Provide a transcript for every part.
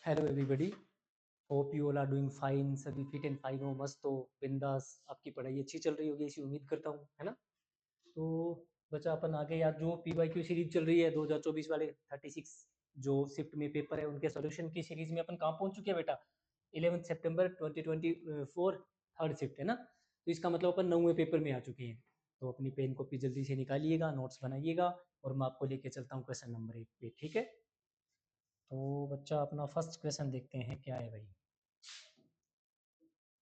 Hello everybody, hope you all are doing fine. सभी fit and fine हो, मस्त हो, बिंदास। आपकी पढ़ाई अच्छी चल रही होगी ऐसी उम्मीद करता हूँ, है ना। तो बच्चा अपन आगे यार जो PYQ सीरीज चल रही है 2024 वाले 36 जो शिफ्ट में पेपर है उनके सॉल्यूशन की सीरीज में अपन कहाँ पहुंच चुके हैं बेटा। 11 सितंबर 2024 थर्ड शिफ्ट है ना। तो इसका मतलब अपन 9वें पेपर में आ चुके हैं। तो अपनी पेन कॉपी जल्दी से निकालिएगा, नोट्स बनाइएगा और मैं आपको लेके चलता हूँ क्वेश्चन नंबर 1 पे, ठीक है। तो बच्चा अपना फर्स्ट क्वेश्चन देखते हैं क्या है भाई।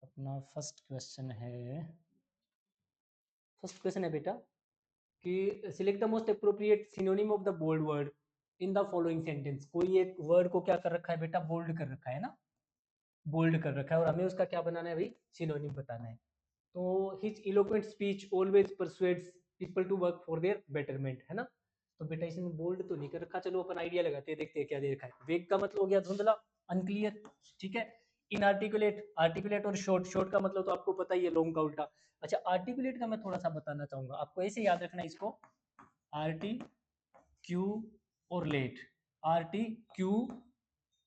अपना फर्स्ट क्वेश्चन है बेटा कि select the most appropriate synonym of the bold word in the following sentence. कोई एक वर्ड को क्या कर रखा है बेटा, बोल्ड कर रखा है ना, बोल्ड कर रखा है और हमें उसका क्या बनाना है भाई, सिनोनिम बताना है। तो his eloquent speech always persuades people to work for their betterment, है ना। तो बेटा इसने बोल्ड तो नहीं कर रखा, चलो अपन आइडिया लगाते हैं, देखते हैं क्या दे रखा है। वेग का मतलब हो गया धुंधला, अनक्लियर, ठीक है। इनआर्टिकुलेट, आर्टिकुलेट और शॉर्ट, शॉर्ट का मतलब तो आपको पता ही है, लॉन्ग का उल्टा। अच्छा आर्टिकुलेट का मैं थोड़ा सा बताना चाहूंगा आपको, ऐसे याद रखना है इसको, आरटी क्यू और लेट, आरटी क्यू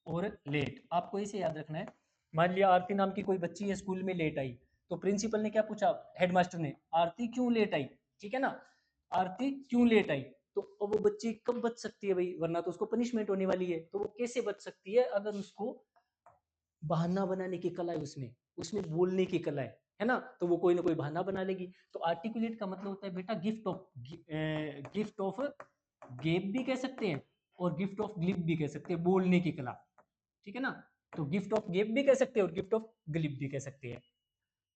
और लेट, आपको इसे याद रखना है। मान लिया आरती नाम की कोई बच्ची है, स्कूल में लेट आई, तो प्रिंसिपल ने क्या पूछा, हेडमास्टर ने, आरती क्यों लेट आई, ठीक है ना। आरती क्यों लेट आई, तो अब वो बच्ची कब बच सकती है भाई, वरना तो उसको पनिशमेंट होने वाली है। तो वो कैसे बच सकती है, अगर उसको बहाना बनाने की कला है, उसमें उसमें बोलने की कला है ना, तो वो कोई ना कोई बहाना बना लेगी। तो आर्टिकुलेट का मतलब होता है बेटा गिफ्ट ऑफ गेप भी कह सकते हैं और गिफ्ट ऑफ ग्लिप भी कह सकते हैं, बोलने की कला, ठीक है ना। तो गिफ्ट ऑफ गेप भी कह सकते हैं और गिफ्ट ऑफ ग्लिप भी कह सकते हैं।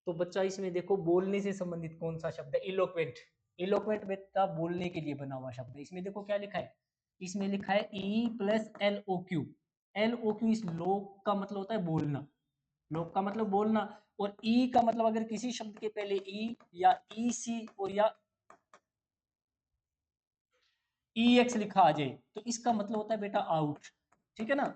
तो बच्चा इसमें देखो बोलने से संबंधित कौन सा शब्द है, इलोक्वेंट। इलोक्वेंट बेटा बोलने के लिए बना हुआ शब्द है। इसमें देखो क्या लिखा है, इसमें लिखा है E plus L O Q. L O Q इस लोक का मतलब होता है बोलना, लोक का मतलब बोलना। और ई का मतलब अगर किसी शब्द के पहले ई या ई सी और या ई एक्स लिखा आ जाए तो इसका मतलब होता है बेटा आउट, ठीक है ना।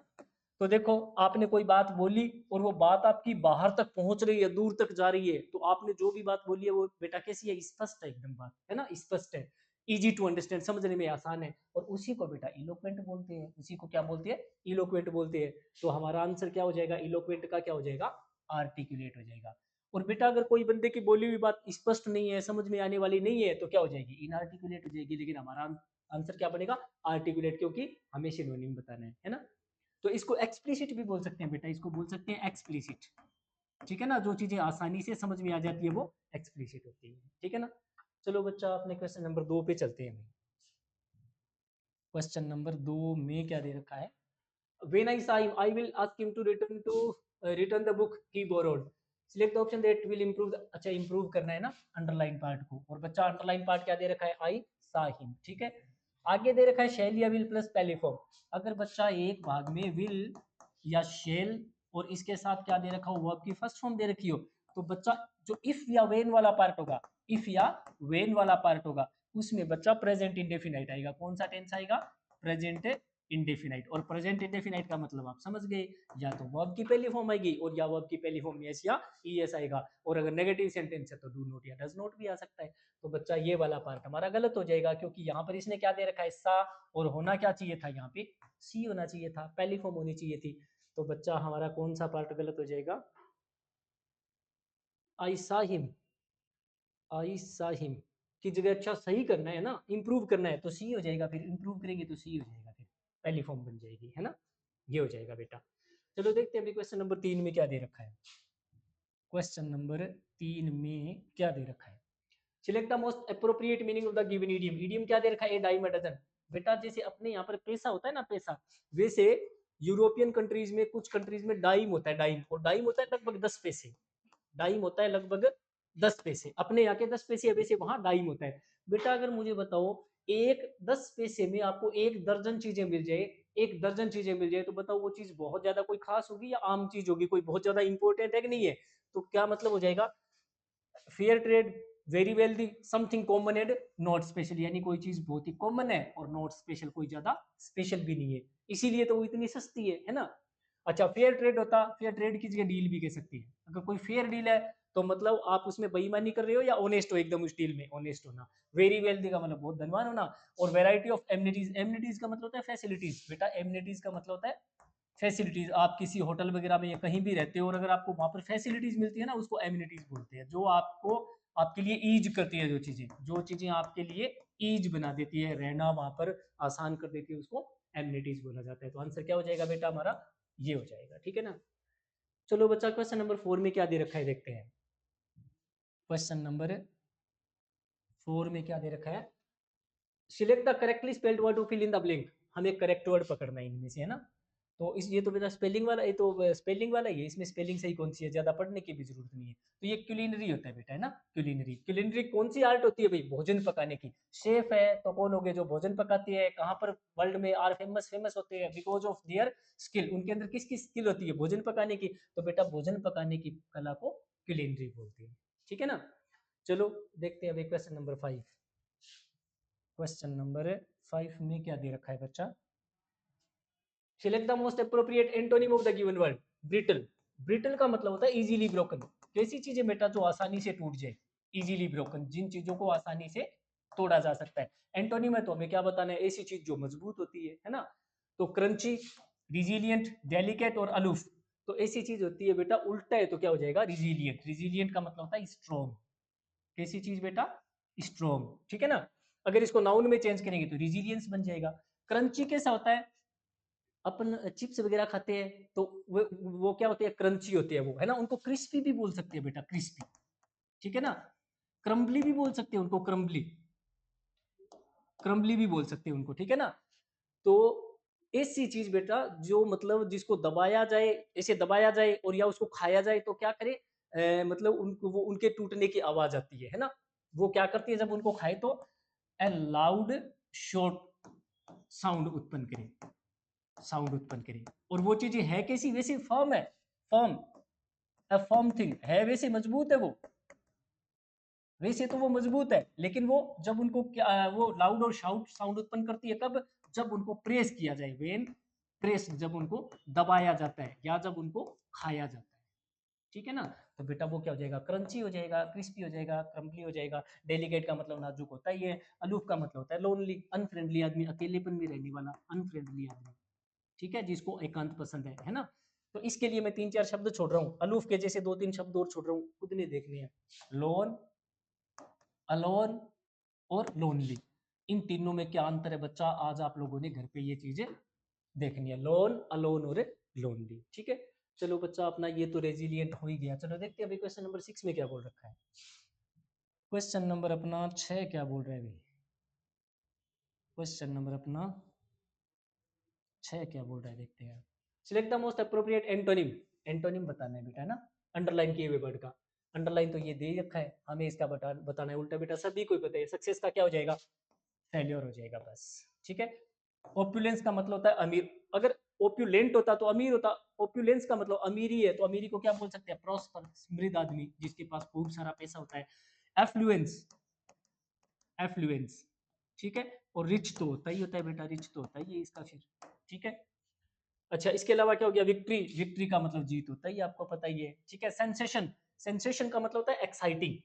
तो देखो आपने कोई बात बोली और वो बात आपकी बाहर तक पहुंच रही है, दूर तक जा रही है, तो आपने जो भी बात बोली है वो बेटा कैसी है, स्पष्ट है एकदम, बात है ना, स्पष्ट है, इजी टू अंडरस्टैंड, समझने में आसान है। और उसी को बेटा इलोक्वेंट बोलते हैं, उसी को क्या बोलते हैं, इलोक्वेंट बोलते हैं। तो हमारा आंसर क्या हो जाएगा, इलोक्वेंट का क्या हो जाएगा, आर्टिकुलेट हो जाएगा। और बेटा अगर कोई बंदे की बोली हुई बात स्पष्ट नहीं है, समझ में आने वाली नहीं है, तो क्या हो जाएगी, इनआर्टिकुलेट हो जाएगी। लेकिन हमारा आंसर क्या बनेगा, आर्टिकुलेट, क्योंकि हमें सिनोनिम बताना है ना। तो इसको एक्सप्लिसिट भी बोल सकते हैं बेटा, इसको बोल सकते हैं एक्सप्लिसिट, ठीक है ना। जो चीजें आसानी से समझ में आ जाती है वो एक्सप्लिसिट होती है, ठीक है ना। चलो बच्चा अपने क्वेश्चन नंबर 2 पे चलते हैं। क्वेश्चन नंबर 2 में क्या दे रखा है, when I saw him I will ask him to return the book he borrowed, select the option that will improve अच्छा improve करना है ना अंडरलाइन पार्ट को। और बच्चा अंडरलाइन पार्ट क्या दे रखा है, I saw him, ठीक है। आगे दे रखा है shall या will प्लस पहले फॉर्म। अगर बच्चा एक भाग में will या shall और इसके साथ क्या दे रखा हो, वर्ब की फर्स्ट फॉर्म दे रखी हो, तो बच्चा जो इफ या वेन वाला पार्ट होगा, इफ या वेन वाला पार्ट होगा, उसमें बच्चा प्रेजेंट इंडेफिनाइट आएगा। कौन सा टेंस आएगा, प्रेजेंट इंडेफिनाइट। और प्रेजेंट इंडेफिनाइट का मतलब आप समझ गए, या तो वर्ब की पहली फॉर्म आएगी और या वर्ब की पहली फॉर्म यस या ईएस आएगा। और अगर नेगेटिव सेंटेंस है तो डू नॉट या डज नॉट भी आ सकता है। तो बच्चा ये वाला पार्ट हमारा गलत हो जाएगा, क्योंकि यहाँ पर इसने क्या दे रखा है, सा, और होना क्या चाहिए था, यहाँ पे सी होना चाहिए था, पहली फॉर्म होनी चाहिए थी। तो बच्चा हमारा कौन सा पार्ट गलत हो जाएगा, आई सा हिम, आई सा हिम की जगह अच्छा सही करना है ना, इंप्रूव करना है तो सी हो जाएगा, फिर इंप्रूव करेंगे तो सी हो जाएगा, फिर पहली फॉर्म बन जाएगी, है ना। ये हो जाएगा बेटा। चलो देखते हैं अभी क्वेश्चन नंबर 3 में क्या दे रखा है। क्वेश्चन नंबर 3 में क्या दे रखा है, select the most appropriate meaning of the given idiom. Idiom क्या दे रखा है, ए डाइम अ डजन। बेटा जैसे अपने यहाँ पर पैसा होता है ना, पैसा, वैसे यूरोपियन कंट्रीज में, कुछ कंट्रीज में डाइम होता है, डाइम, और डाइम होता है लगभग 10 पैसे, डाइम होता है लगभग 10 पैसे। अपने यहाँ के 10 पैसे है, वैसे वहां डाइम होता है। बेटा अगर मुझे बताओ एक 10 पैसे में आपको एक दर्जन चीजें मिल जाए, एक दर्जन चीजें मिल जाए, तो बताओ वो चीज बहुत ज्यादा कोई खास होगी या आम चीज होगी, कोई बहुत ज्यादा इंपॉर्टेंट है कि नहीं है। तो क्या मतलब हो जाएगा, fair trade, very wealthy, something common and not special, यानी कोई चीज बहुत ही कॉमन है और नॉट स्पेशल, कोई ज्यादा स्पेशल भी नहीं है, इसीलिए तो वो इतनी सस्ती है ना। अच्छा फेयर ट्रेड होता, फेयर ट्रेड की जगह डील भी कह सकती है। अगर कोई फेयर डील है तो मतलब आप उसमें बेईमानी कर रहे हो या ऑनेस्ट हो, एकदम उस डील में ऑनेस्ट होना। वेरी वेल्दी का मतलब बहुत धनवान होना। और वेराइटी ऑफ एमिनिटीज, एमिनिटीज का मतलब होता है फैसिलिटीज, बेटा एमिनिटीज का मतलब होता है फैसिलिटीज, आप किसी होटल वगैरह में या कहीं भी रहते हो और अगर आपको वहां पर फैसिलिटीज मिलती है ना, उसको एमिनिटीज बोलते हैं, जो आपको आपके लिए ईज करती है, जो चीजें आपके लिए ईज बना देती है, रहना वहां पर आसान कर देती है, उसको एमिनिटीज बोला जाता है। तो आंसर क्या हो जाएगा बेटा हमारा, ये हो जाएगा, ठीक है ना। चलो बच्चा क्वेश्चन नंबर 4 में क्या दे रखा है देखते हैं। क्वेश्चन नंबर 4 में क्या दे रखा है, select the correctly spelled word to fill in the blank. हमें करेक्ट वर्ड पकड़ना है इनमें से, है ना। तो इस ये तो बेटा स्पेलिंग वाला, ये तो स्पेलिंग वाला ही है, इसमें स्पेलिंग सही कौन सी है, ज्यादा पढ़ने की भी जरूरत नहीं है। तो ये क्यूलिनरी होता है बेटा, है ना। क्यूलिनरी, क्यूलिनरी कौन सी आर्ट होती है भाई, भोजन पकाने की। शेफ है तो कौन हो गए, जो भोजन पकाते हैं, कहाँ पर वर्ल्ड में आर फेमस फेमस होते हैं, बिकॉज ऑफ देयर स्किल। उनके अंदर किसकी स्किल होती है, भोजन पकाने की। तो बेटा भोजन पकाने की कला को क्यूलिनरी बोलते हैं, ठीक है ना। चलो देखते हैं अभी क्वेश्चन नंबर 5। क्वेश्चन नंबर 5 में क्या दे रखा है बच्चा, select the most appropriate antonym of the given word. Brittle, brittle का मतलब होता है इजीली ब्रोकन। कैसी चीजें बेटा, जो आसानी से टूट जाए, इजीली ब्रोकन, जिन चीजों को आसानी से तोड़ा जा सकता है। एंटोनिम है तो हमें क्या बताना है, ऐसी चीज जो मजबूत होती है ना। तो क्रंची, रिजिलियंट, डेलिकेट और अलूफ। तो ऐसी चीज होती है बेटा, उल्टा है तो क्या हो जाएगा, रिजिलियंट। रिजिलियंट का मतलब होता है स्ट्रॉन्ग। कैसी चीज बेटा, स्ट्रॉन्ग, ठीक है ना। अगर इसको नाउन में चेंज करेंगे तो रिजिलियंस बन जाएगा। क्रंची कैसा होता है, अपन चिप्स वगैरह खाते हैं तो वो क्या होते हैं, क्रंची होते हैं वो, है ना। उनको क्रिस्पी भी बोल सकते हैं बेटा, क्रिस्पी, ठीक है ना। क्रम्बली भी बोल सकते हैं उनको, क्रम्बली, क्रम्बली भी बोल सकते हैं उनको, ठीक है ना। तो ऐसी चीज बेटा जो मतलब जिसको दबाया जाए, ऐसे दबाया जाए और या उसको खाया जाए तो क्या करे, मतलब उनको वो उनके टूटने की आवाज आती है ना। वो क्या करती है, जब उनको खाए तो ए लाउड शॉर्ट साउंड उत्पन्न करे, साउंड उत्पन्न करे। और वो चीजें है कैसी, वैसे फर्म है, फर्म, अ फर्म थिंग है, वैसे मजबूत है वो, वैसे तो वो मजबूत है, लेकिन वो जब उनको वो लाउड और शाउट साउंड उत्पन्न करती है कब, जब उनको प्रेस किया जाए, वेन प्रेस, जब उनको दबाया जाता है या जब उनको खाया जाता है, ठीक है ना। तो बेटा वो क्या हो जाएगा, क्रंची हो जाएगा, क्रिस्पी हो जाएगा, क्रम्बली हो जाएगा। डेलिकेट का मतलब नाजुक होता है ये, अलूफ का मतलब होता है लोनली, अनफ्रेंडली आदमी, अकेलेपन में रहने वाला अनफ्रेंडली आदमी, ठीक है, जिसको एकांत पसंद है ना। तो इसके लिए मैं 3-4 शब्द छोड़ रहा हूँ, अलूफ के जैसे 2-3 शब्द और छोड़ रहा हूँ, खुद ने देखने हैं। लोन, अलोन और लोनली, इन तीनों में क्या अंतर है बच्चा, आज आप लोगों ने घर पे ये चीजें देखनी है, लोन, अलोन और लोनली, ठीक है। चलो बच्चा अपना ये तो रेजिलियंट हो ही गया। चलो देखते हैं अभी क्वेश्चन नंबर 6 में क्या बोल रखा है। क्वेश्चन नंबर अपना 6 क्या बोल रहा है अभी, क्वेश्चन नंबर अपना 6 क्या बोल रहा है देखते हैं। Select the most appropriate antonym, antonym बताना है बेटा, है ना। अंडरलाइन किए हुए वर्ड का, अंडरलाइन तो ये दे ही रखा है, हमें इसका बताना है उल्टा बेटा, सभी को पता है सक्सेस का क्या हो जाएगा, फेल्योर हो जाएगा बस, ठीक है। ओप्यूलेंस का मतलब होता है अमीर, अगर ओप्यूलेंट होता तो अमीर होता, ओप्यूलेंस का मतलब अमीरी है, तो अमीरी को क्या बोल सकते हैं, प्रॉस्पर, समृद्ध आदमी, जिसके पास खूब सारा पैसा होता है। एफ्लुएंस, एफ्लुएंस, ठीक है। और रिच तो होता ही होता है बेटा, रिच तो होता ही है इसका फिर, ठीक है। अच्छा इसके अलावा क्या हो गया, विक्ट्री, विक्ट्री का मतलब जीत होता है, ये आपको पता ही है, ठीक है। सेंसेशन, सेंसेशन का मतलब होता है एक्साइटिंग,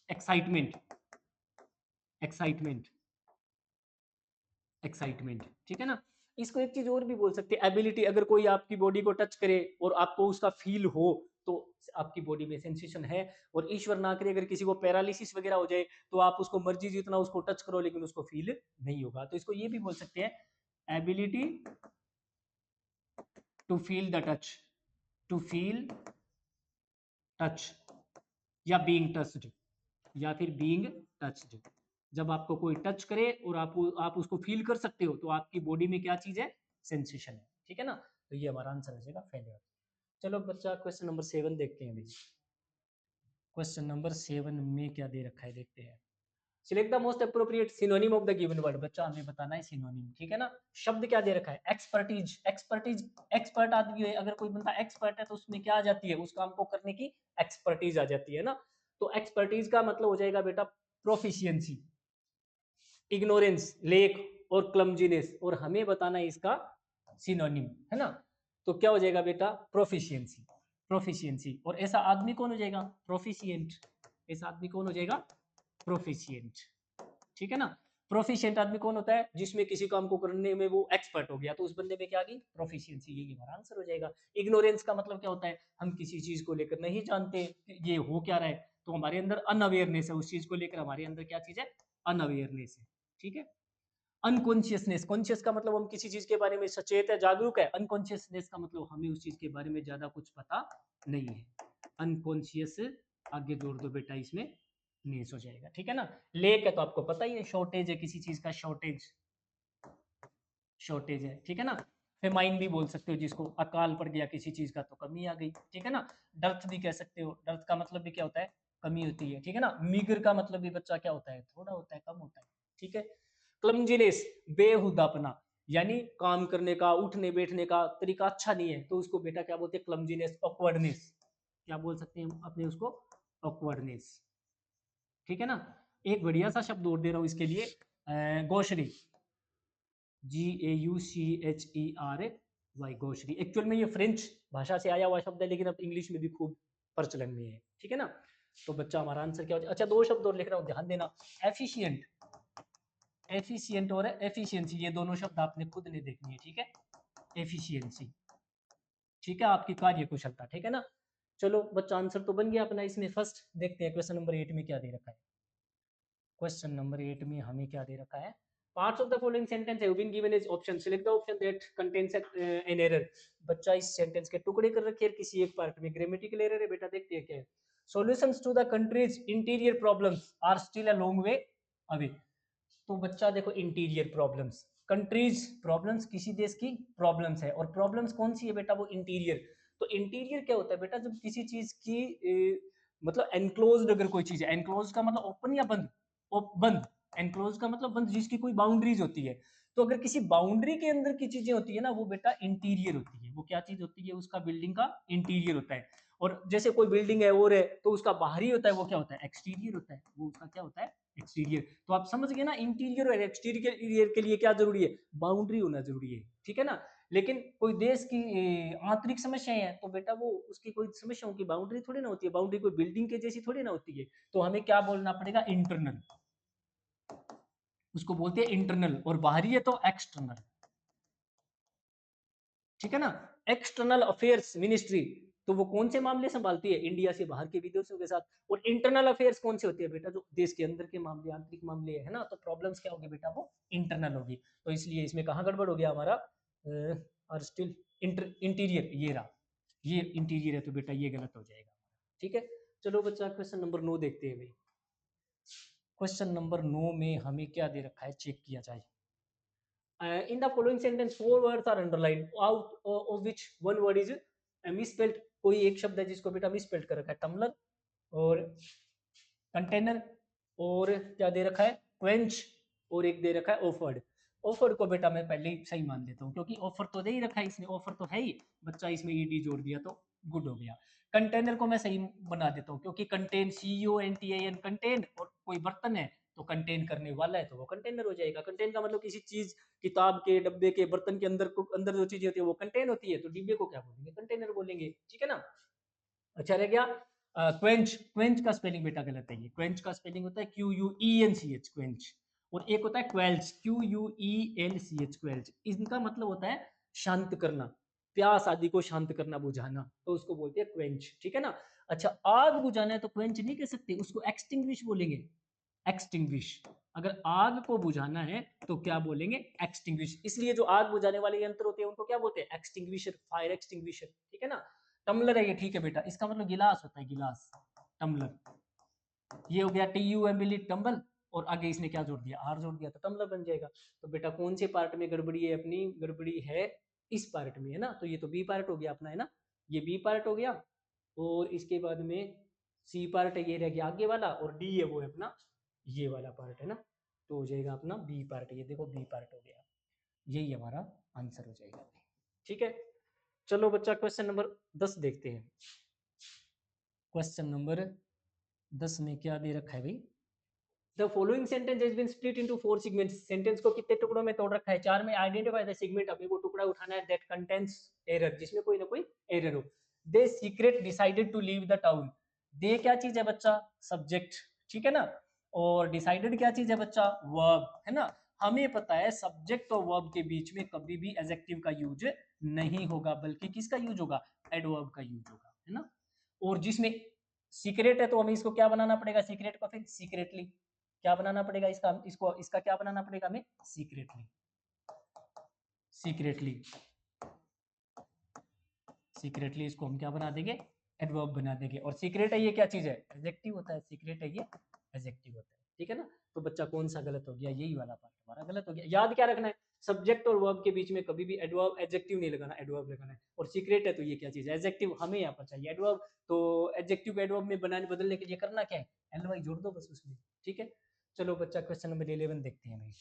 एक्साइटमेंट, एक्साइटमेंट, एक्साइटमेंट, ठीक है ना। इसको एक चीज और भी बोल सकते हैं, एबिलिटी, अगर कोई आपकी बॉडी को टच करे और आपको उसका फील हो तो आपकी बॉडी में सेंसेशन है। और ईश्वर ना करे अगर किसी को पैरालिसिस वगैरह हो जाए तो आप उसको मर्जी जितना उसको टच करो लेकिन उसको फील नहीं होगा, तो इसको ये भी बोल सकते हैं ability to feel the touch, to feel touch, या बीइंग टच्ड, या फिर बीइंग टच्ड। जब आपको कोई टच करे और आप उसको फील कर सकते हो तो आपकी बॉडी में क्या चीज है, सेंसेशन है, ठीक है ना। तो ये हमारा आंसर हो जाएगा फेलियर। चलो बच्चा क्वेश्चन नंबर 7 देखते हैं अभी। क्वेश्चन नंबर 7 में क्या दे रखा है देखते हैं। Select the most appropriate synonym of the given word. बच्चा हमें बताना है सिनोनिम, ठीक है ना। शब्द क्या दे रखा है, एक्सपर्टीज, एक्सपर्टीज, एक्सपर्ट आदमी है, अगर कोई बंदा एक्सपर्ट है तो उसमें क्या आ जाती है, उस काम को करने की एक्सपर्टीज आ जाती है ना। तो एक्सपर्टीज का मतलब हो जाएगा बेटा प्रोफिशिएंसी, इग्नोरेंस, लेक और क्लमजीनेस, और हमें बताना है इसका सिनोनिम, है ना। तो क्या हो जाएगा बेटा, प्रोफिशिएंसी, प्रोफिशिएंसी। और ऐसा आदमी कौन हो जाएगा, प्रोफिशिएंट, ऐसा आदमी कौन हो जाएगा, प्रोफिशिएंट, ठीक है ना। प्रोफिशिएंट आदमी कौन होता है? जिसमें किसी काम को करने में वो एक्सपर्ट हो गया, तो उस बंदे में क्या आ गई? प्रोफिशिएंसी। यही हमारा आंसर हो जाएगा। इग्नोरेंस का मतलब क्या होता है? हम किसी चीज को लेकर नहीं जानते कि ये हो क्या रहा है, तो हमारे अंदर अनअवेयरनेस है, उस चीज को लेकर हमारे अंदर क्या चीज है? अनअवेयरनेस है। ठीक है। अनकॉन्शियसनेस, कॉन्शियस का मतलब हम किसी चीज के बारे में सचेत है, जागरूक है। अनकॉन्शियसनेस का मतलब हमें उस चीज के बारे में ज्यादा कुछ पता नहीं है। अनकॉन्शियस आगे जोड़ दो बेटा, इसमें नेस हो जाएगा। ठीक है ना। लेक है तो आपको पता ही है, शॉर्टेज है किसी चीज का, शॉर्टेज, शॉर्टेज है। ठीक है ना। फेमाइन भी बोल सकते हो जिसको, अकाल पड़ गया किसी चीज का तो कमी आ गई। ठीक है ना। डर्थ भी कह सकते हो, डर्थ का मतलब भी क्या होता है? कमी होती है। ठीक है ना। मीगर का मतलब भी बच्चा क्या होता है? थोड़ा होता है, कम होता है। ठीक है। क्लमजीनेस, बेहुदापना, यानी काम करने का, उठने बैठने का तरीका अच्छा नहीं है, तो उसको बेटा क्या बोलते हैं? Clumsiness, awkwardness. क्या बोल सकते हैं अपने उसको? ऑकवर्डनेस। ठीक है ना। एक बढ़िया सा शब्द और दे रहा हूं इसके लिए, गौशरी, GAUCHERY, गौशरी। एक्चुअल में ये फ्रेंच भाषा से आया हुआ शब्द है, लेकिन अब इंग्लिश में भी खूब प्रचलन में है। ठीक है ना। तो बच्चा हमारा आंसर क्या हो जाए? अच्छा, दो शब्द और लिख रहा हूँ, ध्यान देना। एफिशिएंट, एफिशिएंट और एफिशिएंसी, ये दोनों शब्द आपने खुद ने देखनी है। ठीक है। एफिशिएंसी, ठीक है, आपकी कार्य कुशलता। ठीक है ना। चलो बच्चा, आंसर तो बन गया अपना इसमें फर्स्ट। देखते हैं क्वेश्चन नंबर 8 में क्या दे रखा है। क्वेश्चन नंबर 8 में हमें क्या दे रखा है? Parts of the following sentence have been given as option. Select the option that contains an error. बच्चा इस सेंटेंस के टुकड़े कर रखे हैं किसी एक पार्ट में, ग्रामेटिकल एरर है बेटा। देखते हैं क्या है। Solutions to the country's interior problems are still a long way away. तो बच्चा देखो, इंटीरियर प्रॉब्लम्स, कंट्रीज प्रॉब्लम्स, किसी देश की प्रॉब्लम्स है, और प्रॉब्लम्स कौन सी है बेटा? वो इंटीरियर। तो इंटीरियर क्या होता है बेटा? जब किसी चीज की मतलब एनक्लोज्ड, अगर कोई चीज है, एनक्लोज का मतलब ओपन या बंद? बंद। एनक्लोज का मतलब बंद, जिसकी कोई बाउंड्रीज होती है। तो अगर किसी बाउंड्री के अंदर की चीजें होती है ना, वो बेटा इंटीरियर होती है। वो क्या चीज होती है? उसका बिल्डिंग का इंटीरियर होता है। और जैसे कोई बिल्डिंग है और है, तो उसका बाहरी होता है, वो क्या होता है? एक्सटीरियर होता है। वो उसका क्या होता है? एक्सटीरियर। तो आप समझ गए ना, इंटीरियर और एक्सटीरियर के लिए क्या जरूरी है? बाउंड्री होना जरूरी है। ठीक है ना। लेकिन कोई देश की आंतरिक समस्याएं हैं, तो बेटा वो उसकी कोई समस्याओं की बाउंड्री थोड़ी ना होती है, बाउंड्री कोई बिल्डिंग के जैसी थोड़ी ना होती है। तो हमें क्या बोलना पड़ेगा? इंटरनल, उसको बोलते हैं इंटरनल। और बाहरी है तो एक्सटर्नल। ठीक है ना। एक्सटर्नल अफेयर्स मिनिस्ट्री, तो वो कौन से मामले संभालती है? इंडिया से बाहर के विदेशों के साथ। और इंटरनल अफेयर्स कौन से होती है बेटा? जो देश के अंदर के मामले, आंतरिक मामले है ना। तो प्रॉब्लम्स क्या होगी बेटा? वो इंटरनल होगी। तो इसलिए इसमें कहाँ गड़बड़ हो गया हमारा? और स्टिल इंटीरियर, ये रहा, ये इंटीरियर है, तो बेटा ये गलत हो जाएगा। ठीक है। चलो बच्चा, क्वेश्चन नंबर 9 देखते हैं भाई। क्वेश्चन नंबर 9 में हमें क्या दे रखा है, चेक किया जाए। In the following sentence, four words are underlined, out of which one word is misspelled. कोई एक शब्द है जिसको बेटा मिसस्पेल्ड कर रखा है, टम्बलर और कंटेनर, और क्या दे रखा है? क्वेंच, और एक दे रखा है ऑफर्ड। ऑफर्ड को बेटा मैं पहले ही सही मान लेता हूँ, क्योंकि ऑफर तो दे ही रखा है इसने, ऑफर तो है ही। बच्चा इसमें ईडी जोड़ दिया तो गुड हो गया। कंटेनर को मैं सही बना देता हूँ, क्योंकि कंटेन, CONTAIN, कंटेन, और कोई बर्तन है तो कंटेन करने वाला है, तो वो कंटेनर हो जाएगा। कंटेन का मतलब किसी चीज, किताब के डब्बे के, बर्तन के अंदर को, अंदर जो चीजें होती है वो कंटेन होती है, तो डिब्बे को क्या बोलेंगे? कंटेनर बोलेंगे। ठीक है ना। अच्छा रह गया क्वेंच। क्वेंच का स्पेलिंग बेटा गलत है। ये क्वेंच का स्पेलिंग होता है QUENCH, क्वेंच। और एक होता है क्वेल्च, QUELCH, क्वेल्च। इनका मतलब होता है शांत करना, प्यास आदि को शांत करना, बुझाना, तो उसको बोलते हैं क्वेंच। ठीक है ना। अच्छा, आग बुझाना है तो क्वेंच नहीं कह सकते, उसको एक्सटिंग्विश बोलेंगे। एक्सटिंग्विश। अगर आग को बुझाना है तो क्या बोलेंगे? एक्सटिंग्विश। इसलिए जो आग बुझाने वाले यंत्र होते हैं उनको क्या बोलते हैं? Extinguisher, fire extinguisher. ठीक है ना। टम्बलर है ये, ठीक है बेटा, इसका मतलब गिलास होता है, गिलास, टम्बलर। ये हो गया TUMBL, टम्बल, और आगे इसने क्या जोड़ दिया? आर जोड़ दिया, तो टम्बलर बन जाएगा। तो बेटा कौन से पार्ट में गड़बड़ी है अपनी? गड़बड़ी है इस पार्ट में, है ना। तो ये तो बी पार्ट हो गया अपना, है ना। ये बी पार्ट हो गया, और इसके बाद में सी पार्ट है, ये रह गया आगे वाला, और डी है वो है अपना ये वाला पार्ट, है ना। तो हो जाएगा अपना बी पार्ट, ये देखो बी पार्ट हो गया। यही हमारा आंसर हो जाएगा। ठीक है। चलो बच्चा, क्वेश्चन नंबर 10 देखते हैं। क्वेश्चन नंबर 10 में क्या दे रखा है भाई? The following sentence has been split into 4 segments. Sentence को कितने टुकड़ों में तोड़ रखा है? 4 में। आइडेंटिफाई द सेगमेंट, अभी वो टुकड़ा उठाना है, दैट कंटेंस एरर, जिसमें कोई ना कोई एरर हो। They secret decided to leave the town. They क्या चीज है बच्चा? सब्जेक्ट। ठीक है ना। और डिसाइडेड क्या चीज है बच्चा, वर्ब, है ना। हमें पता है सब्जेक्ट और वर्ब के बीच में कभी भी एडजेक्टिव का यूज नहीं होगा, बल्कि किसका यूज होगा, एडवर्ब का यूज होगा, है ना। और जिसमें सीक्रेट है तो हमें इसको क्या बनाना पड़ेगा, सीक्रेट को फिर सीक्रेटली क्या बनाना पड़ेगा, इसका क्या बनाना पड़ेगा हमें, सीक्रेटली, सीक्रेटली, सीक्रेटली इसको हम क्या बना देंगे, एडवर्ब बना देंगे। और सीक्रेट है ये क्या चीज है, एडजेक्टिव होता है, सीक्रेट है ये एडजेक्टिव होता है, ठीक है ना। तो बच्चा कौन सा गलत हो गया, यही वाला पार्ट हमारा गलत हो गया। याद क्या रखना है, सब्जेक्ट और वर्ब के बीच में कभी भी एडवर्ब एडजेक्टिव नहीं लगाना, एडवर्ब लगाना है। और सीक्रेट है तो ये क्या चीज है, एडजेक्टिव, हमें यहाँ पर चाहिए एडवर्ब, तो एडजेक्टिव को एडवर्ब में बनाने बदलने के लिए करना क्या है, एलवाई जोड़ दो बस उसमें, ठीक है। चलो बच्चा क्वेश्चन नंबर 11 देखते हैं भाई।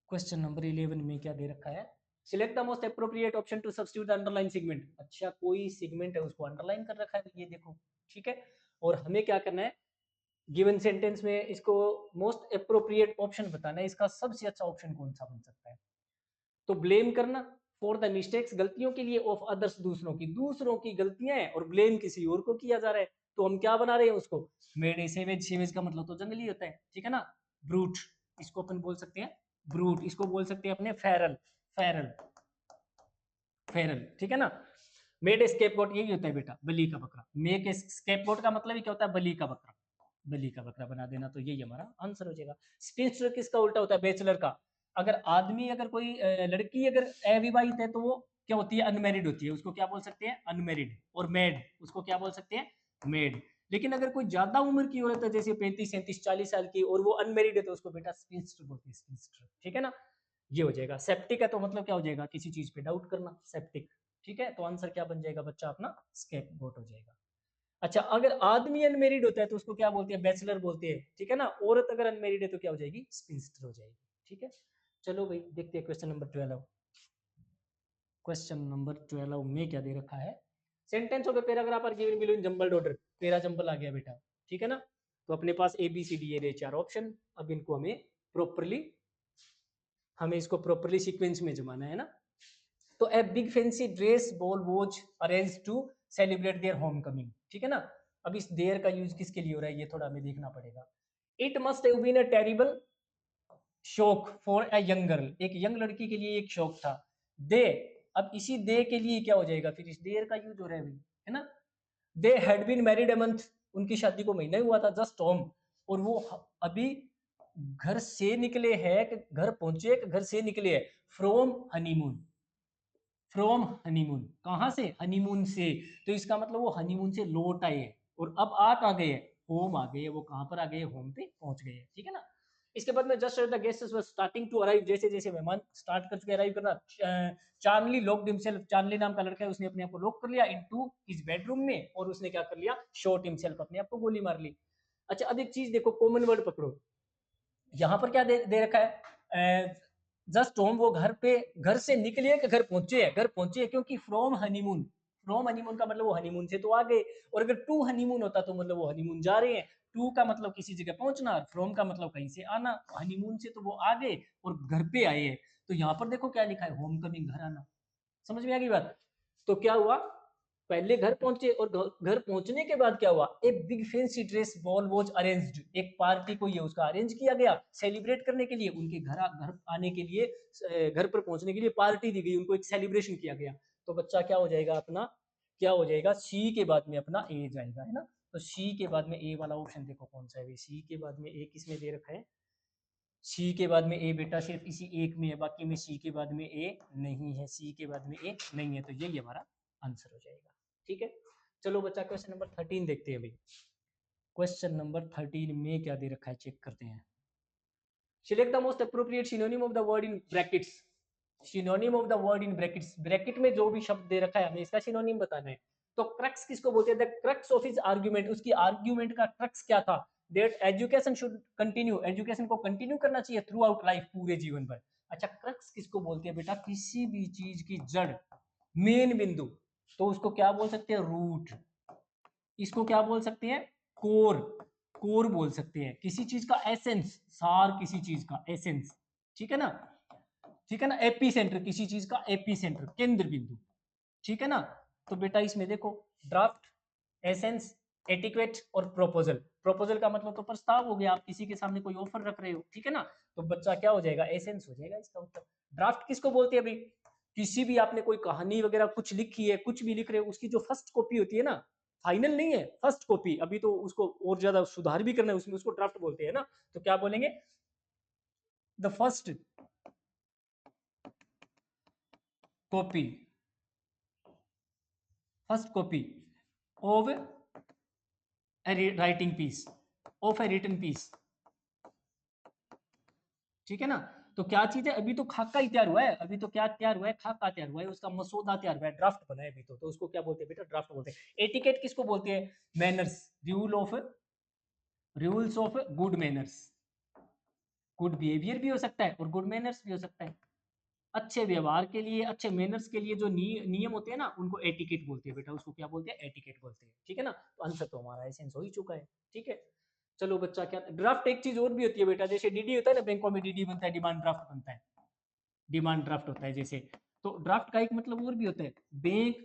क्वेश्चन नंबर 11 में क्या दे रखा है, select the most appropriate option to substitute the underline segment. अच्छा कोई सेगमेंट है उसको अंडरलाइन कर रखा है, ये देखो, ठीक है। और हमें क्या करना है, गिवन सेंटेंस में इसको मोस्ट अप्रोप्रिएट ऑप्शन बताना है, इसका सबसे अच्छा ऑप्शन कौन सा बन सकता है। तो ब्लेम करना फॉर द मिस्टेक्स, गलतियों के लिए, ऑफ अदर्स, दूसरों की गलतियां हैं और ब्लेम किसी और को किया जा रहा है, तो हम क्या बना रहे हैं उसको, मेड ए सेवेज, सेवेज का मतलब तो जंगली होता है, ठीक है ना। ब्रूट, इसको अपन बोल सकते हैं ब्रूट, इसको बोल सकते हैं अपने फेरल, फेरल, फेरल, ठीक है ना। मेड ए स्केपगोट यही होता है बेटा, बलि का बकरा, मेक ए स्केपगोट का मतलब ही क्या होता है, बलि का बकरा, बलि का बकरा बना देना, तो यही हमारा आंसर हो जाएगा। स्पिंस्टर किसका उल्टा होता है, बैचलर का। अगर आदमी, अगर कोई लड़की अगर अविवाहित है तो वो क्या होती है, अनमेरिड होती है, उसको क्या बोल सकते हैं, अनमेरिड। और मेड, उसको क्या बोल सकते हैं, मेड। लेकिन अगर कोई ज्यादा उम्र की औरत है, जैसे 35 37 40 साल की, और वो अनमेरिड है, तो उसको बेटा स्पिंस्टर बोलते हैं, स्पिंस्टर, ठीक है ना। ये हो जाएगा। सेप्टिक है तो मतलब क्या हो जाएगा, किसी चीज पे डाउट करना, सेप्टिक, ठीक है। तो आंसर क्या बन जाएगा बच्चा अपना, स्केपगोट हो जाएगा। अच्छा अगर आदमी अनमेरिड होता है तो उसको क्या बोलते हैं, बैचलर बोलते हैं, ठीक है ना। औरत अगर अनमेरिड है तो क्या हो जाएगी, स्पिंस्टर हो जाएगी, ठीक है। चलो भाई देखते हैं क्वेश्चन नंबर 12। क्वेश्चन नंबर 12 में क्या दे रखा है, sentence of a paragraph are given below in jumbled order, para jumble आ गया बेटा, ठीक है ना। तो अपने पास ए बी सी डी ये 4 ऑप्शन, अब इनको हमें प्रॉपरली, हमें इसको प्रॉपरली सीक्वेंस में जमाना है ना। तो a big fancy dress ball was arrange to celebrate their homecoming, ठीक है ना। अब इस देयर का यूज किसके लिए हो रहा है, ये थोड़ा हमें देखना पड़ेगा। It must have been a terrible shock for a young girl, एक यंग लड़की के लिए एक शौक था। दे, अब इसी दे के लिए क्या हो जाएगा, फिर इस देयर का यूज हो रहा है भाई, है ना। They had been married a month, उनकी शादी को महीना हुआ था, जस्ट होम, और वो अभी घर से निकले हैं, घर पहुंचे, घर से निकले हैं, फ्रॉम हनीमून, फ्रॉम हनीमून, कहां से, हनीमून से। तो इसका मतलब वो हनीमून से लौट आए हैं, और अब आ कहाँ गए हैं, होम आ गए हैं। वो कहां पर आ गए, होम पे पहुंच गए हैं, ठीक है ना। इसके बाद में just the guests were starting to arrive, जैसे जैसे मेहमान स्टार्ट कर चुके अराइव करना, चार्ली लॉक्ड हिमसेल्फ, चार्ली नाम का लड़का है, उसने अपने आप को लॉक कर लिया इनटू हिज बेडरूम में, और उसने क्या कर लिया, शॉट हिमसेल्फ, अपने आप को गोली मार ली। अच्छा अब एक चीज देखो, कॉमन वर्ड पकड़ो, यहाँ पर क्या दे रखा है, जस्ट होम, वो घर पे, घर से निकले कि घर पहुंचे है, घर पहुंचे है, क्योंकि फ्रॉम हनीमून, फ्रॉम हनीमून का मतलब वो हनीमून से तो आ गए, और अगर टू हनीमून होता तो मतलब वो हनीमून जा रहे हैं। टू का मतलब किसी जगह पहुंचना, फ्रॉम का मतलब कहीं से आना, हनीमून से तो वो आ गए और घर पे आए हैं। तो यहाँ पर देखो क्या लिखा है, होम कमिंग, घर आना, समझ में आ गई बात। तो क्या हुआ, पहले घर पहुंचे, और घर पहुंचने के बाद क्या हुआ, एक big fancy dress ball was arranged, एक पार्टी को ये उसका अरेंज किया गया सेलिब्रेट करने के लिए, उनके घर आने के लिए, घर पर पहुंचने के लिए पार्टी दी गई, उनको एक सेलिब्रेशन किया गया। तो बच्चा क्या हो जाएगा अपना, क्या हो जाएगा, सी के बाद में अपना ए जाएगा, है ना। तो सी के बाद में ए वाला ऑप्शन देखो कौन सा है, सी के बाद में ए किसमें दे रखा है, सी के बाद में ए बेटा सिर्फ इसी एक में है, बाकी में सी के बाद में ए नहीं है, सी के बाद में ए नहीं है, तो यही हमारा आंसर हो जाएगा, ठीक है। चलो बच्चा क्वेश्चन नंबर 13 देखते हैं भाई। क्वेश्चन नंबर 13 में क्या दे रखा है, चेक करते हैं। Select the most appropriate synonym of the word in brackets, synonym of the word in brackets, bracket में जो भी शब्द दे रखा है हमें इसका सिनोनिम बताना है। तो क्रक्स किसको बोलते हैं, the crux of his argument, उसकी आर्गुमेंट का क्रक्स क्या था, that education should continue, education को कंटिन्यू करना चाहिए थ्रू आउट लाइफ, पूरे जीवन भर। अच्छा क्रक्स किसको बोलते हैं बेटा, किसी भी चीज की जड़, मेन बिंदु, तो उसको क्या बोल सकते हैं, रूट। इसको क्या बोल सकते हैं, कोर, कोर बोल सकते हैं। किसी चीज का एसेंस, सार किसी चीज का एसेंस, ठीक है ना, ठीक है ना। एपी सेंटर, किसी चीज का एपी सेंटर, केंद्र बिंदु, ठीक है ना। तो बेटा इसमें देखो, ड्राफ्ट, एसेंस, एटिक्वेट और प्रोपोजल। प्रोपोजल का मतलब तो प्रस्ताव हो गया, आप किसी के सामने कोई ऑफर रख रहे हो, ठीक है ना। तो बच्चा क्या हो जाएगा, एसेंस हो जाएगा इसका उत्तर। ड्राफ्ट किसको बोलते हैं भाई, किसी भी आपने कोई कहानी वगैरह कुछ लिखी है, कुछ भी लिख रहे हो, उसकी जो फर्स्ट कॉपी होती है ना, फाइनल नहीं है, फर्स्ट कॉपी, अभी तो उसको और ज्यादा सुधार भी करना है उसमें, उसको ड्राफ्ट बोलते हैं ना। तो क्या बोलेंगे, the first copy, first copy of a writing piece, of a written piece, ठीक है ना। तो क्या चीज है, अभी तो खाका ही तैयार हुआ है, अभी तो क्या तैयार हुआ है, खाका तैयार हुआ है, उसका मसौदा तैयार हुआ है, ड्राफ्ट बना है अभी तो उसको क्या बोलते हैं बेटा, ड्राफ्ट बोलते हैं। एटिकेट किसको बोलते हैं, manners, rules of good manners, good behaviour भी हो सकता है और गुड मैनर्स भी हो सकता है। अच्छे व्यवहार के लिए, अच्छे मैनर्स के लिए जो नियम होते हैं ना, उनको एटिकेट बोलते हैं बेटा, उसको क्या बोलते हैं, एटिकेट बोलते हैं, ठीक है ना। तो आंसर तो हमारा एसेंस हो ही चुका है, ठीक है। चलो बच्चा, क्या ड्राफ्ट एक चीज और भी होती है बेटा, जैसे डीडी होता है ना, बैंकों में डीडी बनता है, डिमांड ड्राफ्ट बनता है, डिमांड ड्राफ्ट होता है जैसे। तो ड्राफ्ट का एक मतलब और भी होता है, बैंक,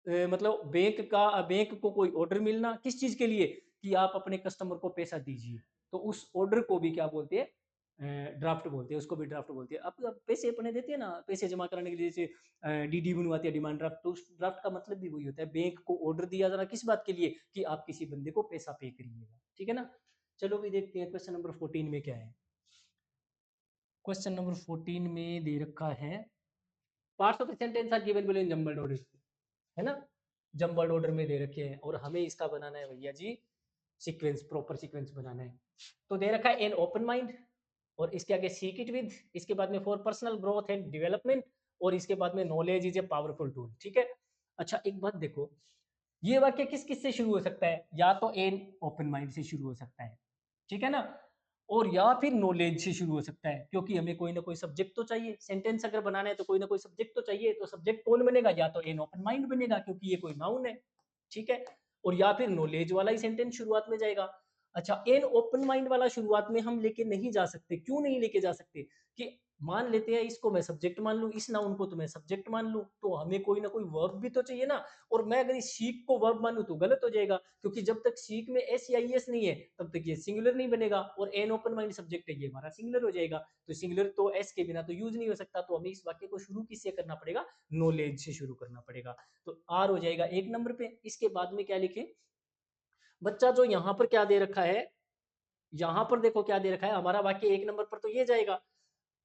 मतलब बैंक को कोई ऑर्डर मिलना, किस चीज के लिए, कि आप अपने कस्टमर को पैसा दीजिए, तो उस ऑर्डर को भी क्या बोलते हैं, ड्राफ्ट बोलते हैं, उसको भी ड्राफ्ट बोलते हैं। अब पैसे अपने देते हैं ना, पैसे जमा कराने के लिए, जैसे डीडी बनवाते हैं, डिमांड ड्राफ्ट, तो उस ड्राफ्ट का मतलब भी वही होता है, बैंक को ऑर्डर दिया जाना, किस बात के लिए, कि आप किसी बंदे को पैसा पे करिएगा, ठीक है ना। चलो भी देखते हैं क्वेश्चन नंबर 14 में क्या है। क्वेश्चन नंबर 14 में दे रखा है, parts of the sentence are given below in jumbled order, है ना, जंबल्ड ऑर्डर में दे रखे हैं, और हमें इसका बनाना है भैया जी सीक्वेंस, प्रॉपर सीक्वेंस बनाना है। तो दे रखा है एन ओपन माइंड, और इसके आगे सीक इट विद, इसके बाद में for personal growth and development, और इसके बाद में knowledge is a powerful tool, ठीक है। अच्छा एक बात देखो, ये वाक्य किस किस से शुरू हो सकता है, या तो एन ओपन माइंड से शुरू हो सकता है, ठीक है ना, और या फिर नॉलेज से शुरू हो सकता है, क्योंकि हमें कोई ना कोई सब्जेक्ट तो चाहिए, सेंटेंस अगर बनाना है तो कोई ना कोई सब्जेक्ट तो चाहिए, तो सब्जेक्ट कौन बनेगा, या तो एन ओपन माइंड बनेगा, क्योंकि ये कोई नाउन है, ठीक है, और या फिर नॉलेज वाला ही सेंटेंस शुरुआत में जाएगा। अच्छा, एन ओपन माइंड वाला शुरुआत में हम लेके नहीं जा सकते, क्यों नहीं लेके जा सकते, कि मान लेते हैं इसको मैं सब्जेक्ट मान लूं, इस नाउन को तो मैं सब्जेक्ट मान लूं, तो हमें कोई ना कोई वर्ब भी तो चाहिए ना, और मैं अगर इस सीक को वर्ब मानूं तो गलत हो जाएगा, क्योंकि जब तक सीक में एस या एस नहीं है तब तक ये सिंगुलर नहीं बनेगा, और एन ओपन माइंड सब्जेक्ट है, ये हमारा सिंगुलर हो जाएगा, तो सिंगुलर तो एस के बिना तो यूज नहीं हो सकता, तो हमें इस वाक्य को शुरू किससे करना पड़ेगा, नॉलेज से शुरू करना पड़ेगा। तो आर हो जाएगा एक नंबर पे। इसके बाद में क्या लिखे बच्चा, जो यहाँ पर क्या दे रखा है, यहाँ पर देखो क्या दे रखा है, हमारा वाक्य एक नंबर पर तो ये जाएगा,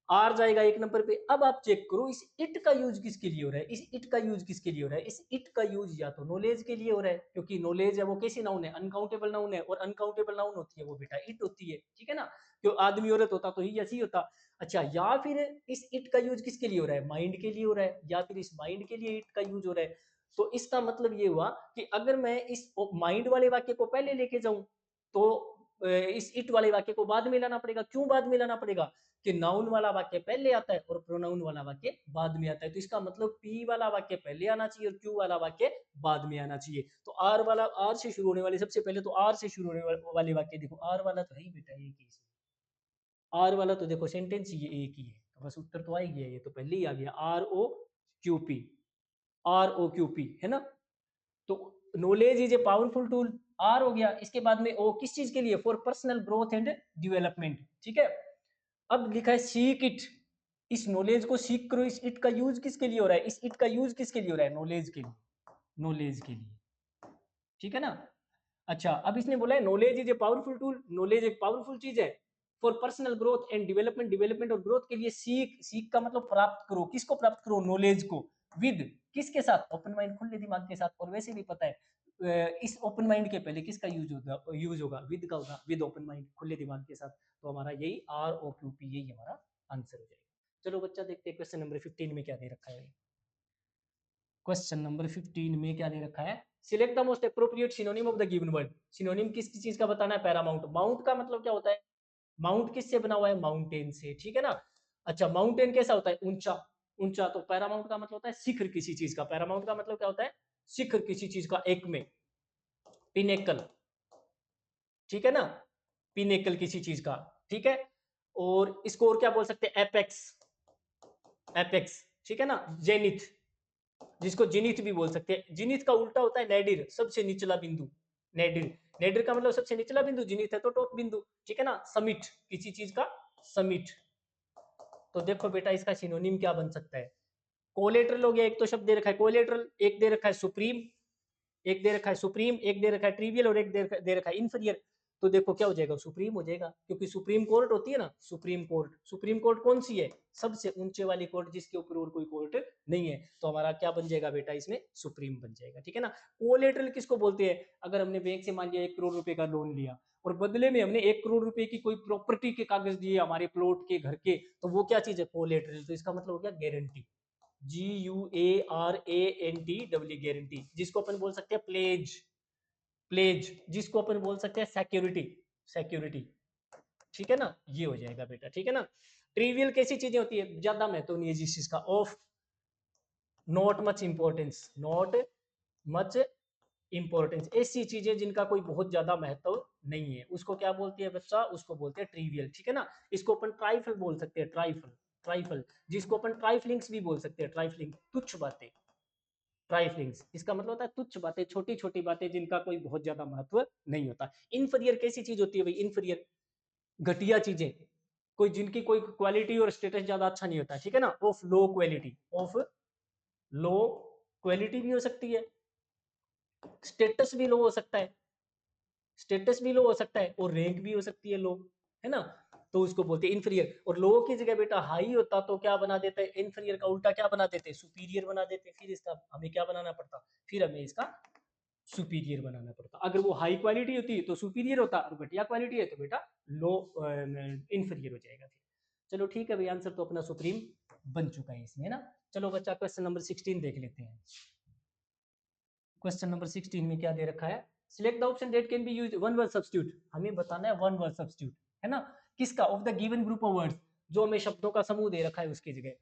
आर जाएगा एक नंबर पे। अब आप चेक करो इस इट का यूज किसके लिए हो रहा है, इस इट का यूज किसके लिए हो रहा है, इस इट का यूज या तो नॉलेज के लिए हो रहा है, क्योंकि नॉलेज है वो कैसी नाउन है, अनकाउंटेबल नाउन है, और अनकाउंटेबल नाउन होती है वो बेटा इट होती है, ठीक है ना, क्यों आदमी औरत होता तो ही ऐसी होता। अच्छा, या फिर इस इट का यूज किसके लिए हो रहा है, माइंड के लिए हो रहा है, या फिर इस माइंड के लिए इट का यूज हो रहा है। तो इसका मतलब ये हुआ कि अगर मैं इस माइंड वाले वाक्य को पहले लेके जाऊं, तो इस इट वाले वाक्य को बाद में लाना पड़ेगा। क्यों बाद में लाना पड़ेगा, कि नाउन वाला वाक्य पहले आता है और प्रोनाउन वाला वाक्य बाद में आता है, तो इसका मतलब पी वाला वाक्य पहले आना चाहिए और क्यू वाला वाक्य बाद में आना चाहिए। तो आर वाला, आर से शुरू होने वाले, सबसे पहले तो आर से शुरू होने वाले वाक्य देखो, आर वाला तो है ही बेटा एक ही, आर वाला तो देखो सेंटेंस ये एक ही है, तो बस उत्तर तो आ ही गया, ये तो पहले ही आ गया, R O Q P, R O Q P, है ना। तो knowledge is a powerful tool, R हो गया। इसके बाद में ओ किस चीज के लिए, for personal growth and development, ठीक है। अब लिखा है सीक इट, इस नॉलेज को सीख करो, इस इट का यूज किसके लिए हो रहा है, इस इट का यूज किसके लिए हो रहा है, नॉलेज के लिए, नॉलेज के लिए, ठीक है ना। अच्छा, अब इसने बोला है knowledge is a powerful tool, knowledge एक पावरफुल चीज है, for personal growth and development, development और ग्रोथ के लिए सीख, सीख का मतलब प्राप्त करो, किसको प्राप्त करो, नॉलेज को, विद किसके साथ, ओपन माइंड, खुले दिमाग के साथ। और वैसे भी पता है इस ओपन माइंड के पहले किसका यूज होगा, विद का होगा, विद ओपन माइंड, खुले दिमाग के साथ। तो हमारा यही आर ओ क्यू पी, यही हमारा आंसर हो जाएगा। चलो बच्चा देखते हैं क्वेश्चन नंबर 15 में क्या दे रखा है। क्वेश्चन नंबर 15 में क्या दे रखा है, select the most appropriate synonym of the given word. Synonym किस चीज का बताना है, पैरामाउंट। माउंट का मतलब क्या होता है, माउंट किससे बना हुआ है, माउंटेन से, ठीक है ना। अच्छा, माउंटेन कैसा होता है, ऊंचा, ऊंचा। तो पैरामाउंट का मतलब होता है शिखर किसी चीज का, पैरामाउंट का मतलब क्या होता है, शिखर किसी चीज का, एक में, पिनेकल, ठीक है ना, पिनेकल किसी चीज का, ठीक है। और इसको और क्या बोल सकते हैं, एपेक्स, एपेक्स, ठीक है ना, जेनिथ, जिसको जिनिथ भी बोल सकते हैं। जिनिथ का उल्टा होता है नैडिर, सबसे निचला बिंदु। नैडिर, नैडिर का मतलब सबसे निचला बिंदु, जिनिथ है तो टॉप बिंदु, ठीक है ना। समिट, किसी चीज का समिट। तो देखो बेटा इसका सिनोनिम क्या बन सकता है। कोलेटरल हो गया, एक तो शब्द दे रखा है कोलेटरल, एक दे रखा है सुप्रीम, एक दे रखा है सुप्रीम, एक दे रखा है ट्रिवियल और एक दे रखा है इन्फीरियर। तो देखो क्या हो जाएगा, सुप्रीम हो जाएगा, क्योंकि सुप्रीम कोर्ट होती है ना, सुप्रीम कोर्ट। सुप्रीम कोर्ट कौन सी है, सबसे ऊंचे वाली कोर्ट, जिसके ऊपर और कोई कोर्ट नहीं है। तो हमारा क्या बन जाएगा बेटा, इसमें सुप्रीम बन जाएगा, ठीक है ना। कोलेटरल किसको बोलते हैं, अगर हमने बैंक से मान लिया 1 करोड़ रुपए का लोन लिया और बदले में हमने 1 करोड़ रुपए की कोई प्रॉपर्टी के कागज दिए, हमारे प्लॉट के, घर के, तो वो क्या चीज है, कोलेटरल। तो इसका मतलब हो गया गारंटी, GUARANT, गारंटी, जिसको अपन बोल सकते हैं प्लेज, प्लेज, जिसको अपन बोल सकते हैं सिक्योरिटी, सिक्योरिटी, ठीक है ना। ये हो जाएगा बेटा, ठीक है ना। ट्रिवियल कैसी चीजें होती है, ज्यादा महत्व नहीं है जिस चीज का, of not much importance, not much importance, ऐसी चीजें जिनका कोई बहुत ज्यादा महत्व नहीं है, उसको क्या बोलती है बच्चा, उसको बोलते हैं ट्रिवियल, ठीक है ना। इसको अपन ट्राइफल बोल सकते हैं, ट्राइफल, ट्राइफल, जिसको अपन ट्राइफलिंग्स भी बोल सकते हैं, ट्राइफलिंग, तुच्छ बातें, ट्राइफलिंग्स, इसका मतलब होता है तुच्छ बातें, छोटी छोटी बातें जिनका कोई बहुत ज्यादा महत्व नहीं होता। इनफीरियर कैसी चीज होती है भाई, इनफीरियर, घटिया चीजें, कोई जिनकी कोई क्वालिटी और स्टेटस ज्यादा अच्छा नहीं होता, ठीक है ना। Of low quality, of low quality भी हो सकती है, स्टेटस भी लो हो सकता है, स्टेटस भी लो हो सकता है, और रैंक भी हो सकती है लो, है ना। तो उसको बोलते हैं इन्फीरियर। और लो की जगह बेटा हाई होता तो क्या बना देते हैं, इन्फीरियर का उल्टा क्या बना देते, सुपीरियर बना देते। फिर इसका हमें क्या बनाना पड़ता, फिर हमें इसका सुपीरियर बनाना पड़ता। अगर वो हाई क्वालिटी होती तो सुपीरियर होता, और घटिया क्वालिटी है तो बेटा लो इन्फीरियर हो जाएगा फिर। चलो ठीक है भाई, आंसर तो अपना सुप्रीम बन चुका है इसमें, है ना। चलो बच्चा क्वेश्चन नंबर 16 देख लेते हैं। क्वेश्चन नंबर 16 में क्या दे रखा है, select the option that can be used one word substitute. हमें बताना है वन वर्ड सब्स्टिट्यूट, है ना, किसका, of the given group of words, जो हमें शब्दों का समूह दे रखा है उसकी जगह।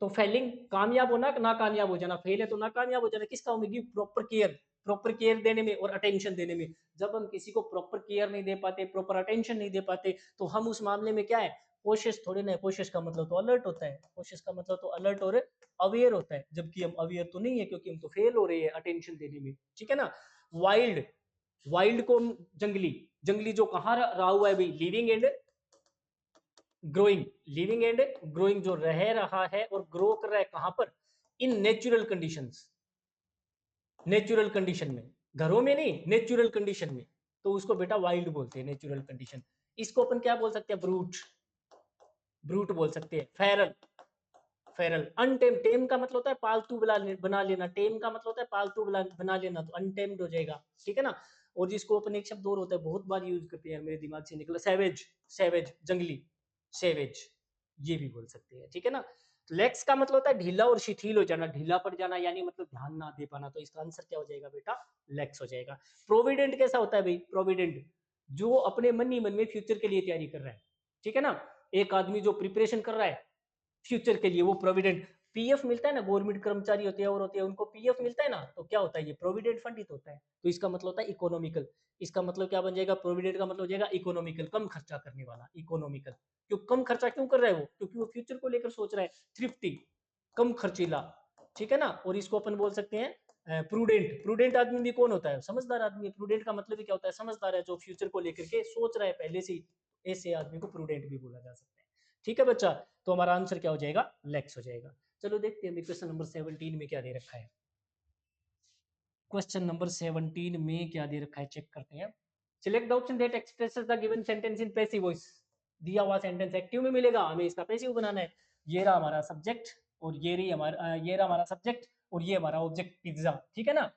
तो फेलिंग, कामयाब होना, ना कामयाब हो जाना, फेल है तो ना कामयाब हो जाना, किसका, हमें give proper care, proper care देने में और अटेंशन देने में। जब हम किसी को प्रॉपर केयर नहीं दे पाते, प्रॉपर अटेंशन नहीं दे पाते, तो हम उस मामले में क्या है, कोशिश थोड़ी ना है। कोशिश का मतलब तो अलर्ट होता है, कोशिश का मतलब तो अलर्ट और अवेयर होता है, जबकि हम अवेयर तो नहीं है, क्योंकि हम तो फेल हो रहे हैं अटेंशन देने में, ठीक है ना। वाइल्ड, वाइल्ड को जंगली, जंगली जो कहाँ रहा हुआ है भाई, living and growing, living and growing, जो रह रहा है और ग्रो कर रहा है कहां पर, in natural conditions, natural condition में, घरों में नहीं, नेचुरल कंडीशन में, तो उसको बेटा वाइल्ड बोलते हैं, नेचुरल कंडीशन। इसको अपन क्या बोल सकते हैं, ब्रूट, ब्रूट बोल सकते हैं। फेरल, फेरल, अनटेम, टेम का मतलब होता है पालतू बना लेना, टेम का मतलब होता है पालतू बना लेना, तो अनटेम्ड हो जाएगा, ठीक है ना। और जिसको अपन एक शब्द और होता है बहुत बार यूज करते हैं, मेरे दिमाग से निकला, सैवेज, सैवेज जंगली, सैवेज, ये भी बोल सकते हैं, ठीक है ना। लेक्स का मतलब होता है ढीला और शिथिल हो जाना, ढीला पड़ जाना, यानी मतलब ध्यान ना दे पाना, तो इसका आंसर क्या हो जाएगा बेटा, लेक्स हो जाएगा। प्रोविडेंट कैसा होता है भाई, प्रोविडेंट, जो अपने मन ही मन में फ्यूचर के लिए तैयारी कर रहा है, ठीक है ना। एक आदमी जो प्रिपरेशन कर रहा है फ्यूचर के लिए, वो प्रोविडेंट, पीएफ मिलता है ना, गवर्नमेंट कर्मचारी होते हैं और होते हैं, उनको पीएफ मिलता है ना, तो क्या होता है, ये प्रोविडेंट फंड ही तो होता है। तो इसका मतलब होता है इकोनॉमिकल, इसका मतलब क्या बन जाएगा, प्रोविडेंट का मतलब हो जाएगा इकोनॉमिकल, कम खर्चा करने वाला, इकोनॉमिकल। क्यों कम खर्चा क्यों कर रहा है वो, क्योंकि वो फ्यूचर को लेकर सोच रहा है, थ्रिफ्टी, कम खर्चीला, ठीक है ना। और इसको अपन बोल सकते हैं प्रूडेंट, प्रूडेंट आदमी भी कौन होता है, समझदार आदमी। प्रूडेंट का मतलब भी क्या होता है, समझदार है, जो फ्यूचर को लेकर के सोच रहा है पहले से ही, ऐसे आदमी को प्रूडेंट भी बोला जा सकता है, ठीक है बच्चा। तो हमारा आंसर क्या हो जाएगा, लेक्स हो जाएगा। चलो देखते हैं क्वेश्चन नंबर 17 में क्या दे रखा है। क्वेश्चन नंबर 17 में क्या दे रखा है, चेक करते हैं। Select the option that expresses the given sentence in passive voice. दिया हुआ सेंटेंस एक्टिव में मिलेगा, हमें इसका पैसिव बनाना है। ये रहा हमारा सब्जेक्ट, और ये रही हमारा ये रहा हमारा सब्जेक्ट, और ये हमारा ऑब्जेक्ट पिज्जा, ठीक है ना।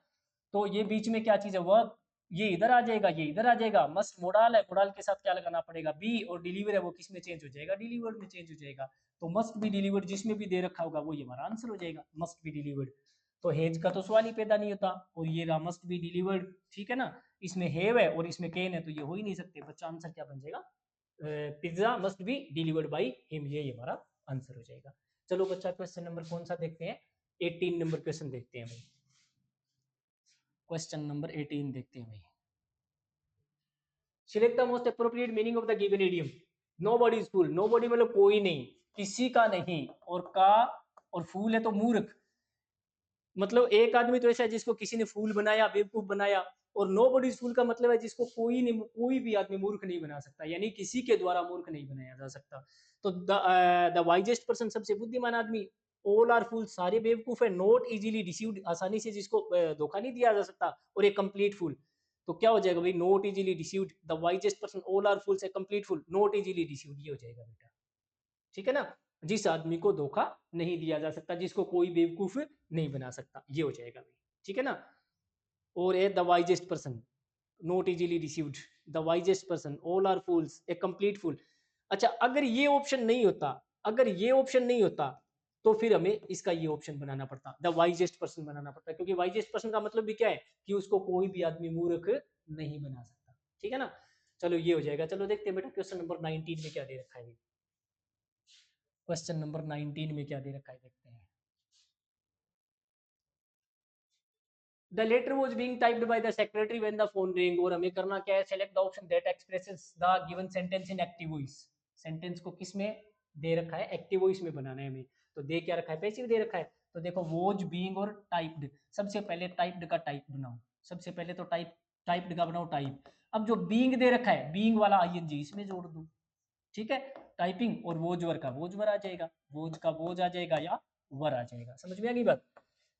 तो ये बीच में क्या चीज है, वर्ब, ये इधर आ जाएगा, ये इधर आ जाएगा। मस्ट मोडाल है, मोडाल के साथ क्या लगाना पड़ेगा, बी, और डिलीवर है वो किस में चेंज हो जाएगा, डिलीवर्ड में चेंज हो जाएगा। तो मस्ट बी डिलीवर्ड, जिसमें भी दे रखा होगा वो ये हमारा आंसर हो जाएगा, मस्ट बी डिलीवर्ड। तो हेज का तो सवाल ही पैदा नहीं होता, और ये रहा मस्ट बी डिलीवर्ड, ठीक है ना। इसमें हेव है और इसमें केन है, तो ये हो ही नहीं सकते बच्चा। आंसर क्या बन जाएगा, pizza must be delivered by him, ये हमारा आंसर हो जाएगा। चलो बच्चा क्वेश्चन नंबर कौन सा देखते हैं, 18 नंबर क्वेश्चन देखते हैं भाई। क्वेश्चन नंबर 18 देखते हैं भाई। Select the most appropriate meaning of the given idiom. Nobody is fool, nobody मतलब कोई नहीं, किसी का नहीं, और का और फूल है तो मूर्ख। मतलब एक आदमी तो ऐसा है जिसको किसी ने फूल बनाया, बेवकूफ बनाया, और नो बॉडीज फूल का मतलब है जिसको कोई भी आदमी मूर्ख नहीं बना सकता, यानी किसी के द्वारा मूर्ख नहीं बनाया जा सकता। तो द वाइजेस्ट पर्सन, सबसे बुद्धिमान आदमी, ऑल आर फूल, सारे बेवकूफ है, नॉट इजीली डिसीव्ड, आसानी से जिसको धोखा नहीं दिया जा सकता, और एक कंप्लीट फूल। तो क्या हो जाएगा भाई, not easily deceived, the wisest person, all are fools, a complete fool, not easily deceived, ये हो जाएगा बेटा। ठीक है ना, जिस आदमी को धोखा नहीं दिया जा सकता, जिसको कोई बेवकूफ नहीं बना सकता, ये हो जाएगा भाई। ठीक है ना, और a the wisest person, not easily received, the wisest person, all are fools, a complete fool. अच्छा, अगर ये ऑप्शन नहीं होता, अगर ये ऑप्शन नहीं होता, तो फिर हमें इसका ये ऑप्शन बनाना पड़ता, द वाइजेस्ट पर्सन बनाना पड़ता, क्योंकि वाइजेस्ट पर्सन का मतलब भी क्या है कि उसको कोई भी आदमी मूर्ख नहीं बना सकता। ठीक है ना, चलो ये हो जाएगा। चलो देखते हैं बेटा क्वेश्चन नंबर 19 में क्या दे रखा है। क्वेश्चन नंबर 19 में क्या दे रखा है, देखते हैं। The letter was being typed by the secretary when the phone rang, और हमें करना क्या है, select the option that expresses the given sentence in active voice। Sentence को किस में दे रखा है, एक्टिव वॉइस में बनाना है हमें। तो दे क्या रखा है, पैसिव दे रखा है। तो देखो वॉज, बीइंग और टाइप्ड, सबसे पहले टाइप्ड का टाइप बनाओ, सबसे पहले तो टाइप्ड का बनाओ टाइप। अब जो बीइंग दे रखा है, बीइंग वाला आईएनजी इसमें जोड़ दो। ठीक है, टाइपिंग और वोजवर का वोजवर आ जाएगा, वोज का वोज आ जाएगा या वर आ जाएगा। समझ में आ गई बात,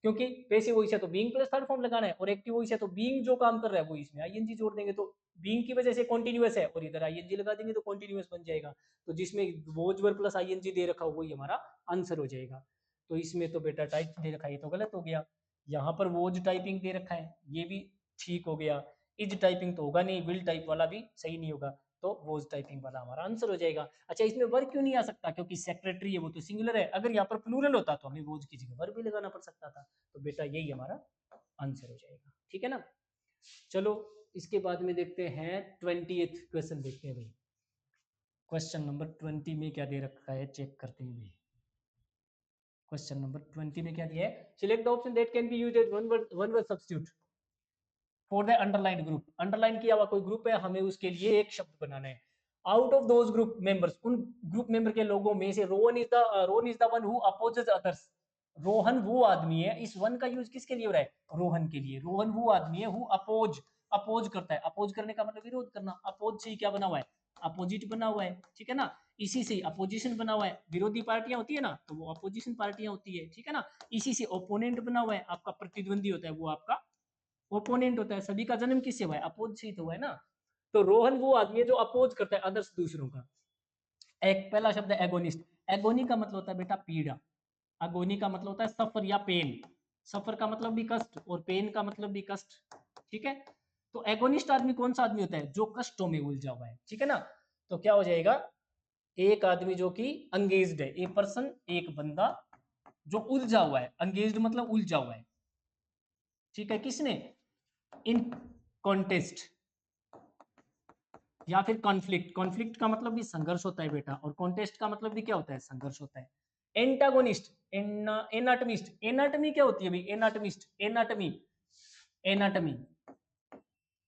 क्योंकि पैसिव वॉइस है तो बीइंग प्लस थर्ड फॉर्म लगाना है, और एक्टिव वॉइस है तो बीइंग जो काम कर रहा है वो इसमें आईएनजी जोड़ देंगे, तो बीइंग की वजह से कॉन्टिन्यूअस है और इधर आईएनजी लगा देंगे तो कॉन्टिन्यूअस बन जाएगा। तो जिसमें वोजवर प्लस आईएनजी दे रखा हो वही हमारा आंसर हो जाएगा। तो इसमें तो बेटा टाइप दे रखा है, ये तो गलत हो गया। यहाँ पर वोज टाइपिंग दे रखा है, ये भी ठीक हो गया। इज टाइपिंग तो होगा नहीं, विल टाइप वाला भी सही नहीं होगा, तो वोज टाइपिंग वाला हमारा आंसर हो जाएगा। अच्छा, इसमें वर्ब क्यों नहीं आ सकता, क्योंकि सेक्रेटरी है वो तो सिंगुलर है, अगर यहाँ पर प्लूरल होता तो हमें वोज की जगह वर्ब भी लगाना पड़ सकता था। तो बेटा यही हमारा आंसर हो जाएगा। ठीक है ना, चलो इसके बाद में देखते हैं 20th क्वेश्चन, देखते हैं भाई क्वेश्चन नंबर 20 में क्या दे रखा है, चेक करते हैं भाई। क्वेश्चन नंबर 20 में क्या दिया है, select the option that can be used as one word substitute for the underline group. Underline किया हुआ कोई ग्रुप है, हमें उसके लिए एक शब्द बनाना है। Out of those group members, उन ग्रुप मेंबर के लोगों में से Rohan is the one who opposes others. Rohan वो आदमी है, इस वन का यूज किसके लिए हो रहा है, रोहन के लिए। रोहन वो आदमी है हु अपोज करता है, अपोज करने का मतलब विरोध करना। अपोज से क्या बना हुआ है, अपोजिट बना हुआ है। ठीक है ना, इसी से अपोजिशन बना हुआ है, विरोधी पार्टियां होती है ना तो वो अपोजिशन पार्टियां होती है। ठीक है ना, इसी से ओपोनेंट बना हुआ है, आपका प्रतिद्वंदी होता है वो आपका ओपोनेंट होता है। सभी का जन्म किससे हुआ है, अपोज से ही तो हुआ है ना। तो रोहन वो आदमी है जो अपोज करता है अदर्स, दूसरों का। एक पहला शब्द है एगोनिस्ट। एगोनी का मतलब होता है बेटा पीड़ा, अगोनी का मतलब होता है सफर या पेन। सफर का मतलब भी कष्ट और पेन का मतलब भी कष्ट। ठीक है, तो एगोनिस्ट आदमी कौन सा आदमी होता है, जो कष्टों में उलझा हुआ है। ठीक है ना, तो क्या हो जाएगा, एक आदमी जो कि अंगेज्ड है, ए पर्सन, एक बंदा जो उलझा हुआ है, अंगेज्ड मतलब उलझा हुआ है। ठीक है, किसने, इन कॉन्टेस्ट या फिर कॉन्फ्लिक्ट। कॉन्फ्लिक्ट का मतलब भी संघर्ष होता है बेटा, और कॉन्टेस्ट का मतलब भी क्या होता है, संघर्ष होता है। एंटागोनिस्ट, एनाटमिस्ट, एनाटमी क्या होती है भाई, एनाटमिस्ट, एनाटमी, एनाटमी,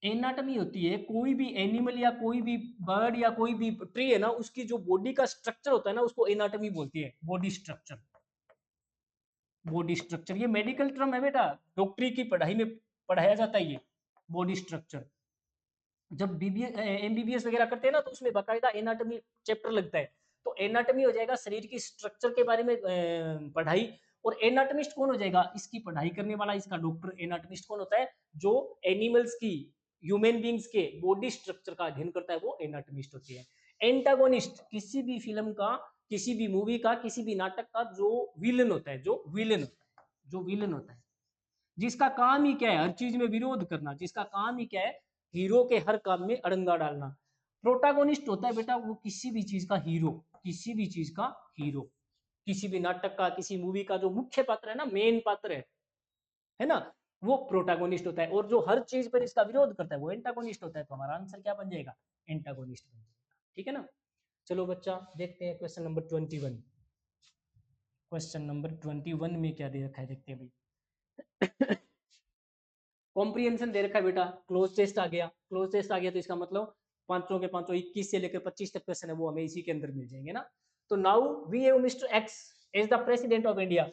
एनाटमी होती है कोई भी एनिमल या कोई भी बर्ड या कोई भी ट्री है ना, उसकी जो बॉडी का स्ट्रक्चर होता है ना उसको एनाटमी बोलती है, बॉडी स्ट्रक्चर। बॉडी स्ट्रक्चर ये मेडिकल टर्म है बेटा, डॉक्टरी की पढ़ाई में पढ़ाया जाता है ये बॉडी स्ट्रक्चर। जब एमबीबीएस वगैरह करते हैं ना तो उसमें बाकायदा एनाटॉमी चैप्टर लगता है। तो एनाटॉमी हो जाएगा शरीर की स्ट्रक्चर के बारे में पढ़ाई। और एनाटमिस्ट कौन हो जाएगा, इसकी पढ़ाई करने वाला, इसका डॉक्टर एनाटमिस्ट कौन होता है, जो एनिमल्स की, ह्यूमन बींग्स के बॉडी स्ट्रक्चर का अध्ययन करता है वो एनाटमिस्ट होती है। एंटागोनिस्ट किसी भी फिल्म का, किसी भी मूवी का, किसी भी नाटक का जो विलन होता है, जो विलन होता है, जो विलन होता है, जिसका काम ही क्या है, हर चीज में विरोध करना, जिसका काम ही क्या है, हीरो के हर काम में अड़ंगा डालना। प्रोटागोनिस्ट होता है बेटा वो किसी भी चीज का हीरो, किसी भी चीज का हीरो, किसी भी नाटक का, किसी मूवी का जो मुख्य पात्र है ना, मेन पात्र है ना, वो प्रोटागोनिस्ट होता है। और जो हर चीज पर इसका विरोध करता है वो एंटागोनिस्ट होता है। तो हमारा आंसर क्या बन जाएगा, एंटागोनिस्ट बन जाएगा। ठीक है ना, चलो बच्चा देखते हैं क्वेश्चन नंबर 21। क्वेश्चन नंबर 21 में क्या दे रखा है, देखते हैं भाई। कॉम्प्रिहेंशन दे रखा है बेटा, क्लोज टेस्ट आ गया, क्लोज टेस्ट आ गया तो इसका मतलब पांचों के पांचों 21 से लेकर 25 तक क्वेश्चन है वो हमें इसी के अंदर मिल जाएंगे ना। तो now we have mister X as the president of India.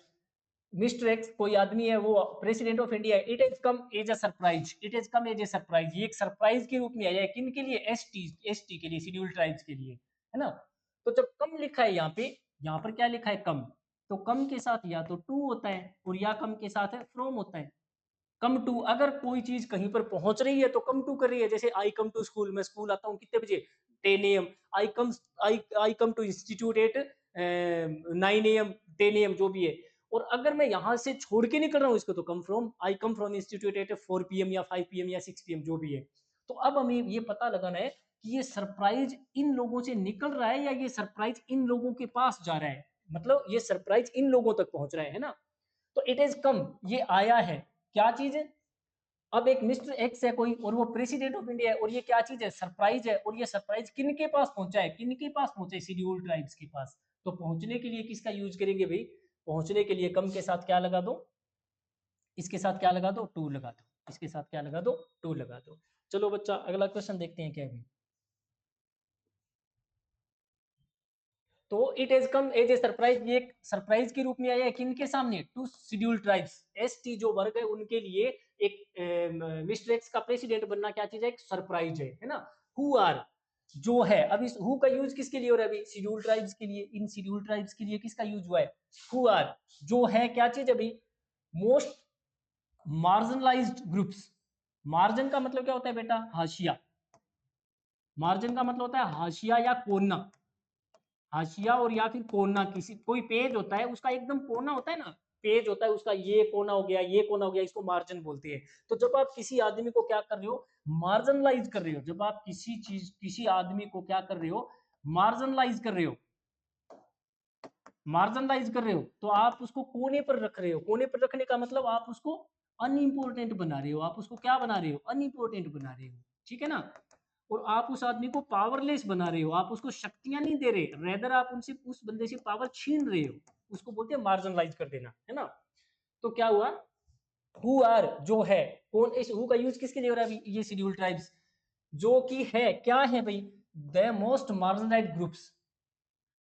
Mister X कोई आदमी है, वो प्रेसिडेंट ऑफ इंडिया है, it has come as a surprise, it has come as a surprise, ये एक सरप्राइज के रूप में आया है, किन के लिए? एसटी के लिए, शेड्यूल ट्राइब्स के लिए, है ना। तो जब कम लिखा है यहाँ पे, यहाँ पर क्या लिखा है? कम। तो कम के साथ या तो टू होता है, और या कम के साथ है फ्रॉम होता है। कम टू, अगर कोई चीज कहीं पर पहुंच रही है तो कम टू कर रही है, जैसे आई कम टू स्कूल, मैं स्कूल आता हूँ कितने बजे? 10 AM। I come to institute at 9 AM, 10 AM, जो भी है। और अगर मैं यहाँ से छोड़ के निकल रहा हूँ इसको, तो come from, I come from institute eight 4 PM या 5 PM या 6 PM, जो भी है। तो अब हमें ये पता लगाना है कि ये सरप्राइज इन लोगों से निकल रहा है या ये सरप्राइज इन लोगों के पास जा रहा है, मतलब ये सरप्राइज इन लोगों तक पहुंच रहा है ना। तो इट इज कम, ये आया है, क्या चीज है? अब एक मिस्टर एक्स है कोई, और वो प्रेसिडेंट ऑफ इंडिया है, और ये क्या चीज है? सरप्राइज है। और ये सरप्राइज किन के पास पहुंचा है? किन के पास पहुंचा है? शेड्यूल ट्राइब्स के पास। तो पहुंचने के लिए किसका यूज करेंगे भाई? पहुंचने के लिए कम के साथ क्या लगा दो? इसके साथ क्या लगा दो? टू लगा दो। इसके साथ क्या लगा दो? टू लगा दो। चलो बच्चा, अगला क्वेश्चन देखते हैं क्या है। तो it has come as a surprise, ये सरप्राइज के रूप में आया है किनके सामने? टू शेड्यूल ट्राइब्स, एसटी जो वर्ग है उनके लिए एक मिस्टर एक्स का प्रेसिडेंट बनना क्या चीज है? एक सरप्राइज है ना। हु आर, जो है, अब इस हु का यूज किसके लिए हो रहा है अभी? शेड्यूल ट्राइब्स के लिए। इन शेड्यूल ट्राइब्स के लिए किसका यूज हुआ है? हु आर, जो है क्या चीज अभी? Most marginalised groups. मार्जिन का मतलब क्या होता है बेटा? हाशिया। मार्जिन का मतलब होता है हाशिया या कोना। हाशिया और या फिर कोना, किसी कोई पेज होता है उसका एकदम कोना होता है ना, पेज होता है उसका, ये कोना हो गया, ये कोना हो गया, इसको मार्जिन बोलते हैं। तो जब आप किसी आदमी को क्या कर रहे हो? मार्जिनलाइज कर रहे हो। जब आप किसी चीज, किसी आदमी को क्या कर रहे हो? मार्जिनलाइज कर रहे हो। मार्जिनलाइज कर रहे हो तो आप उसको कोने पर रख रहे हो। कोने पर रखने का मतलब आप उसको अनइम्पोर्टेंट बना रहे हो। आप उसको क्या बना रहे हो? अनइम्पोर्टेंट बना रहे हो, ठीक है ना। और आप उस आदमी को पावरलेस बना रहे हो, आप उसको शक्तियां नहीं दे रहे, रेदर आप उनसे, उस बंदे से पावर छीन रहे हो। उसको बोलते हैं मार्जिनलाइज कर देना, है ना। तो क्या हुआ? हु आर, जो है, कौन, इस हु का यूज किसके लिए हो रहा है अभी? ये शेड्यूल ट्राइब्स, जो कि है, क्या है भाई? The most marginalised groups.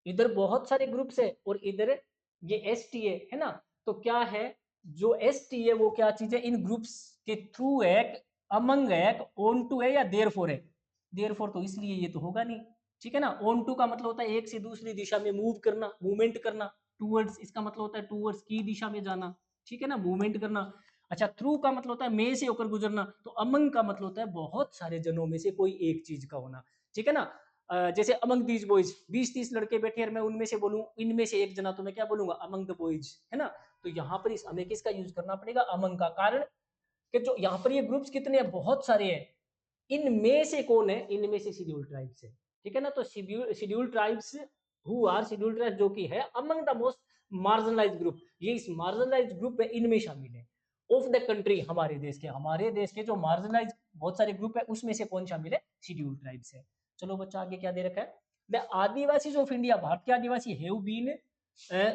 इधर बहुत सारे ग्रुप्स है और इधर ये एस टी है ना। तो क्या है? जो एस टी है वो क्या चीज है? इन ग्रुप्स के थ्रू है, अमंग है, ऑन टू है, या देयर फोर है? देयर फोर तो इसलिए ये तो होगा नहीं, ठीक है ना। ऑन टू का मतलब होता है एक से दूसरी दिशा में मूव करना, मूवमेंट करना। टूवर्ड्स, इसका मतलब होता है टूवर्ड्स की दिशा में जाना, ठीक है ना, मूवमेंट करना। अच्छा, थ्रू का मतलब होता है में से होकर गुजरना। तो अमंग का मतलब होता है बहुत सारे जनों में से कोई एक चीज का होना, ठीक है ना। जैसे अमंग दीज बॉयज, 20-30 लड़के बैठे हैं, मैं उनमें से बोलूं इनमें से एक जना, तो मैं क्या बोलूंगा? अमंग द बॉयज, है ना। तो यहाँ पर इस हमें किसका यूज करना पड़ेगा? अमंग का। कारण कि जो यहाँ पर ये ग्रुप्स कितने हैं? बहुत सारे हैं। इनमें से कौन है? इनमें से शेड्यूल ट्राइब्स है, ठीक है ना। तो schedule tribes, who are schedule tribes, जो कि है among the most marginalised group, ये इस मार्जिनलाइज्ड ग्रुप में इनमें शामिल है। ऑफ द कंट्री, हमारे देश के जो मार्जिनलाइज्ड बहुत सारे ग्रुप है उसमें से कौन शामिल है? शेड्यूल ट्राइब्स है। चलो बच्चा, आगे क्या दे रखा है? The Adivasi of India, Bharat के आदिवासी हैव बीन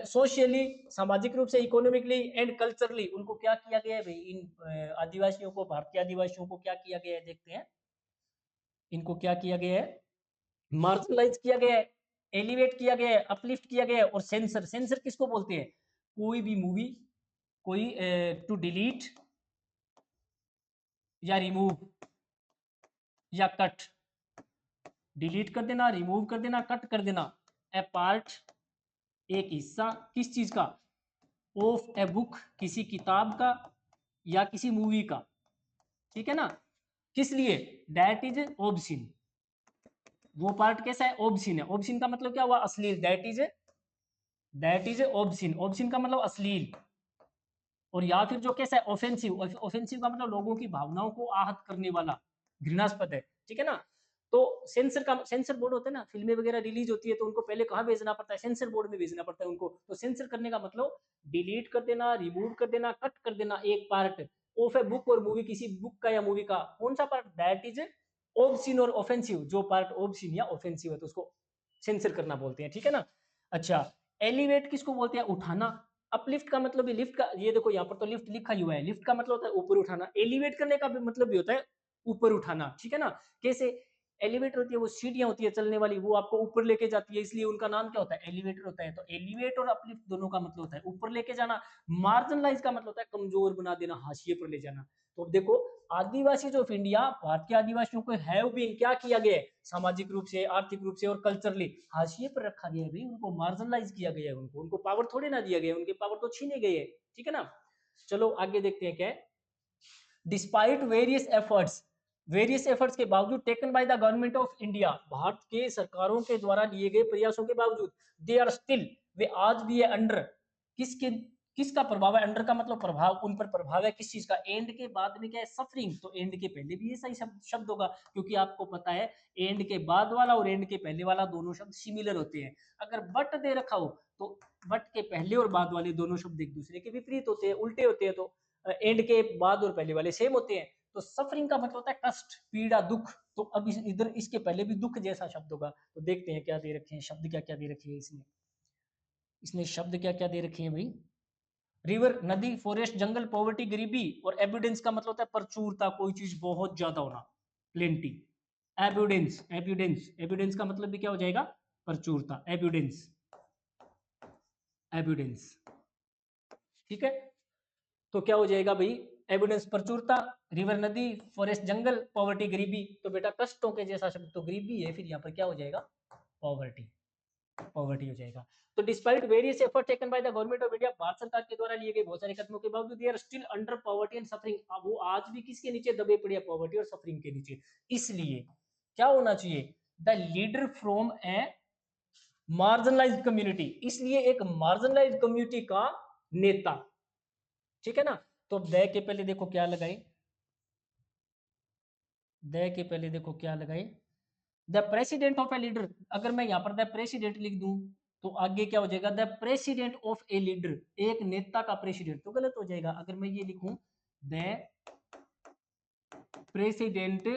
सोशली, सामाजिक रूप से, इकोनॉमिकली एंड कल्चरली, उनको क्या किया गया है भाई? इन आदिवासियों को, भारत के आदिवासियों को क्या किया गया है? देखते हैं। इनको क्या किया गया है? मार्जिनलाइज किया गया है, एलिवेट किया गया है, अपलिफ्ट किया गया है। और सेंसर, सेंसर किसको बोलते हैं? कोई भी मूवी, कोई टू डिलीट या रिमूव या कट, डिलीट कर देना, रिमूव कर देना, कट कर देना। ए पार्ट, एक हिस्सा, किस चीज का? ऑफ ए बुक, किसी किताब का या किसी मूवी का, ठीक है ना। किस लिए? That is obscene. वो पार्ट कैसा है? ऑब्सिन है। ऑब्सिन का मतलब क्या हुआ? अश्लील। दैट इज ऑब्सिन, ऑब्सिन का मतलब अश्लील। और या फिर जो कैसा है? ऑफेंसिव। ऑफेंसिव का मतलब लोगों की भावनाओं को आहत करने वाला, घृणास्पद है, ठीक है ना। तो सेंसर का, सेंसर बोर्ड होता है ना, फिल्में वगैरह रिलीज होती है तो उनको पहले कहाँ भेजना पड़ता है? सेंसर बोर्ड में भेजना पड़ता है उनको। तो सेंसर करने का मतलब डिलीट कर देना, रिमूव कर देना, कट कर देना एक पार्ट ऑफ ए बुक और मूवी, किसी बुक का या मूवी का। कौन सा पार्ट? दैट इज ऑब्सिन और ऑफेंसिव, जो पार्ट ऑब्सिन या ऑफेंसिव है तो उसको सेंसर करना बोलते हैं, ठीक है ना। अच्छा, एलिवेट किसको बोलते हैं? उठाना। अपलिफ्ट का मतलब भी, लिफ्ट का, ये देखो यहाँ पर तो लिफ्ट लिखा ही हुआ है, लिफ्ट का मतलब होता है ऊपर उठाना। एलिवेट करने का भी मतलब भी होता है ऊपर उठाना, ठीक है ना। कैसे? एलिवेटर होती है वो सीढ़ियां होती है चलने वाली, वो आपको ऊपर लेके जाती है, इसलिए उनका नाम क्या होता है, एलिवेटर होता है। तो एलिवेट और अपलिफ्ट दोनों का मतलब होता है ऊपर लेके जाना। मार्जिनलाइज का मतलब होता है कमजोर बना देना, हाशिए पर ले जाना। तो अब देखो, आदिवासी ऑफ इंडिया, भारत के आदिवासियों को हैव बीन क्या किया गया है, सामाजिक रूप से, आर्थिक रूप से और कल्चरली हाशिए पर रखा गया है भाई, उनको मार्जिनलाइज किया गया है, उनको पावर थोड़े ना दिया गया है, उनके पावर तो छीने गए है, ठीक है ना। चलो आगे देखते हैं क्या है। डिस्पाइट वेरियस एफर्ट्स के बावजूद, taken by the government of India, Bharat के सरकारों के द्वारा लिए गए प्रयासों के बावजूद, दे आर स्टिल, वे आज भी है अंडर, किसके, किसका प्रभाव है, अंडर का मतलब प्रभाव, उन पर प्रभाव है किस चीज का, एंड के बाद में क्या है, सफरिंग। तो एंड के पहले भी ऐसा ही शब्द होगा, क्योंकि आपको पता है एंड के बाद वाला और एंड के पहले वाला दोनों शब्द सिमिलर होते हैं। अगर बट दे रखा हो तो बट के पहले और बाद वाले दोनों शब्द एक दूसरे के विपरीत होते हैं, उल्टे होते हैं, तो एंड के बाद और पहले वाले सेम होते हैं। तो सफरिंग का मतलब होता है कष्ट, पीड़ा, दुख। तो अब इधर इसके पहले भी दुख जैसा शब्द होगा। तो देखते हैं क्या दे रखे हैं शब्द, क्या क्या दे रखे हैं इसने, इसने शब्द क्या क्या दे रखे हैं भाई। रिवर, नदी, फॉरेस्ट, जंगल, पॉवर्टी, गरीबी, और एबिडेंस का मतलब होता है प्रचुरता, कोई चीज बहुत ज्यादा होना, प्लेंटी। एबिडेंस का मतलब भी क्या हो जाएगा, प्रचुरता, एबिडेंस, ठीक है। तो क्या हो जाएगा भाई, एविडेंस प्रचुरता, रिवर नदी, फॉरेस्ट जंगल, पॉवर्टी गरीबी। तो बेटा कष्टों के जैसा शब्द तो गरीबी है, फिर यहाँ पर क्या हो जाएगा, पॉवर्टी, पॉवर्टी हो जाएगा। तो despite various effort taken by the government of India, Bharat सरकार के द्वारा लिए गए बहुत सारे कदमों के बावजूद, they are still under poverty and suffering, अब वो आज भी किसके नीचे दबे पड़े, पॉवर्टी और सफरिंग के नीचे। इसलिए क्या होना चाहिए, the leader from A marginalised community, इसलिए एक मार्जिनलाइज्ड कम्युनिटी का नेता, ठीक है ना। तो द के पहले देखो क्या लगाए, द के पहले देखो क्या लगाए, the president of a leader. अगर मैं यहां पर द प्रेसिडेंट लिख दूं तो आगे क्या हो जाएगा, the president of a leader, एक नेता का प्रेसिडेंट, तो गलत हो जाएगा। अगर मैं ये लिखूं the president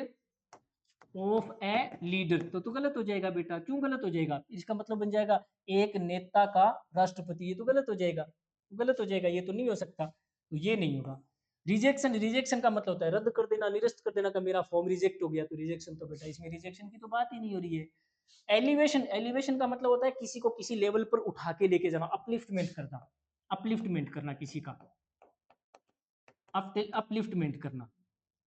of a leader, तो गलत हो जाएगा बेटा। क्यों गलत हो जाएगा, इसका मतलब बन जाएगा एक नेता का राष्ट्रपति, ये तो गलत हो जाएगा, गलत हो जाएगा, ये तो नहीं हो सकता, तो ये नहीं होगा। रिजेक्शन का मतलब होता है रद्द कर देना, निरस्त कर देना, का मेरा फॉर्म रिजेक्ट हो गया, तो रिजेक्शन, तो बेटा इसमें रिजेक्शन की तो बात ही नहीं हो रही है। एलिवेशन का मतलब होता है किसी को किसी लेवल पर उठा के लेके जाना, अपलिफ्टमेंट करना किसी का, अपलिफ्टमेंट करना,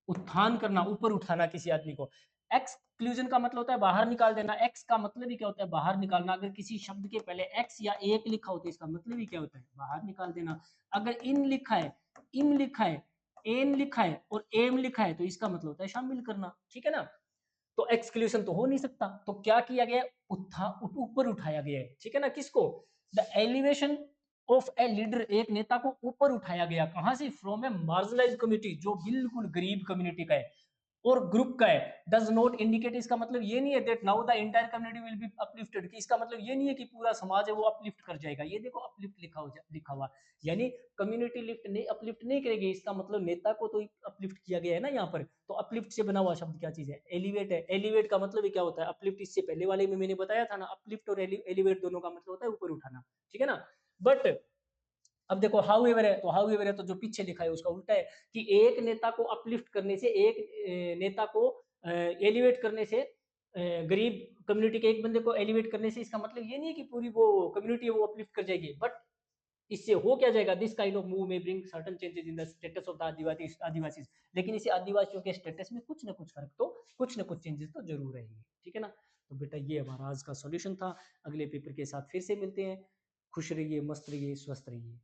उत्थान करना, ऊपर उठाना किसी आदमी को। एक्सक्लूजन का मतलब होता है बाहर निकाल देना, एक्स का मतलब ही क्या होता है, बाहर निकालना। अगर किसी शब्द के पहले एक्स या एक लिखा होता है, इसका मतलब ही क्या होता है, बाहर निकाल देना। अगर इन लिखा है, इम लिखा है, एन लिखा है और एम लिखा है, तो इसका मतलब होता है शामिल करना, ठीक है ना। तो एक्सक्लूजन तो हो नहीं सकता, तो क्या किया गया, ऊपर उठाया गया है, ठीक है ना। किसको, the elevation of a leader, एक नेता को ऊपर उठाया गया, कहां से, फ्रॉम ए मार्जिनलाइज्ड कम्युनिटी, जो बिल्कुल गरीब कम्युनिटी का है और ग्रुप का है। डज नॉट इंडिकेट, इसका मतलब ये नहीं है that now the entire community will be uplifted, कि इसका मतलब ये नहीं है कि पूरा समाज है वो अपलिफ्ट कर जाएगा। ये देखो अपलिफ्ट लिखा हुआ, यानी कम्युनिटी लिफ्ट नहीं, अपलिफ्ट नहीं करेगी, इसका मतलब नेता को तो अपलिफ्ट किया गया है ना यहाँ पर। तो अपलिफ्ट से बना हुआ शब्द क्या चीज है, एलिवेट है। एलिवेट का मतलब क्या होता है, अपलिफ्ट, इससे पहले वाले में मैंने बताया था ना, अपलिफ्ट और एलिवेट दोनों का मतलब होता है ऊपर उठाना, ठीक है ना। बट अब देखो हाउ एवर है, तो हाउ एवर है तो जो पीछे लिखा है उसका उल्टा है, कि एक नेता को अपलिफ्ट करने से, एक नेता को एलिवेट करने से, गरीब कम्युनिटी के एक बंदे को एलिवेट करने से, इसका मतलब ये नहीं है कि पूरी वो कम्युनिटी है वो अपलिफ्ट कर जाएगी, बट इससे हो क्या जाएगा, this kind of move may bring certain changes in the status of the Adivasi, लेकिन इसे आदिवासियों के स्टेटस में कुछ ना कुछ फर्क, तो कुछ ना कुछ चेंजेस तो जरूर रहेंगे, ठीक है ना। तो बेटा ये हमारा आज का सॉल्यूशन था, अगले पेपर के साथ फिर से मिलते हैं। खुश रहिए, मस्त रहिए, स्वस्थ रहिए।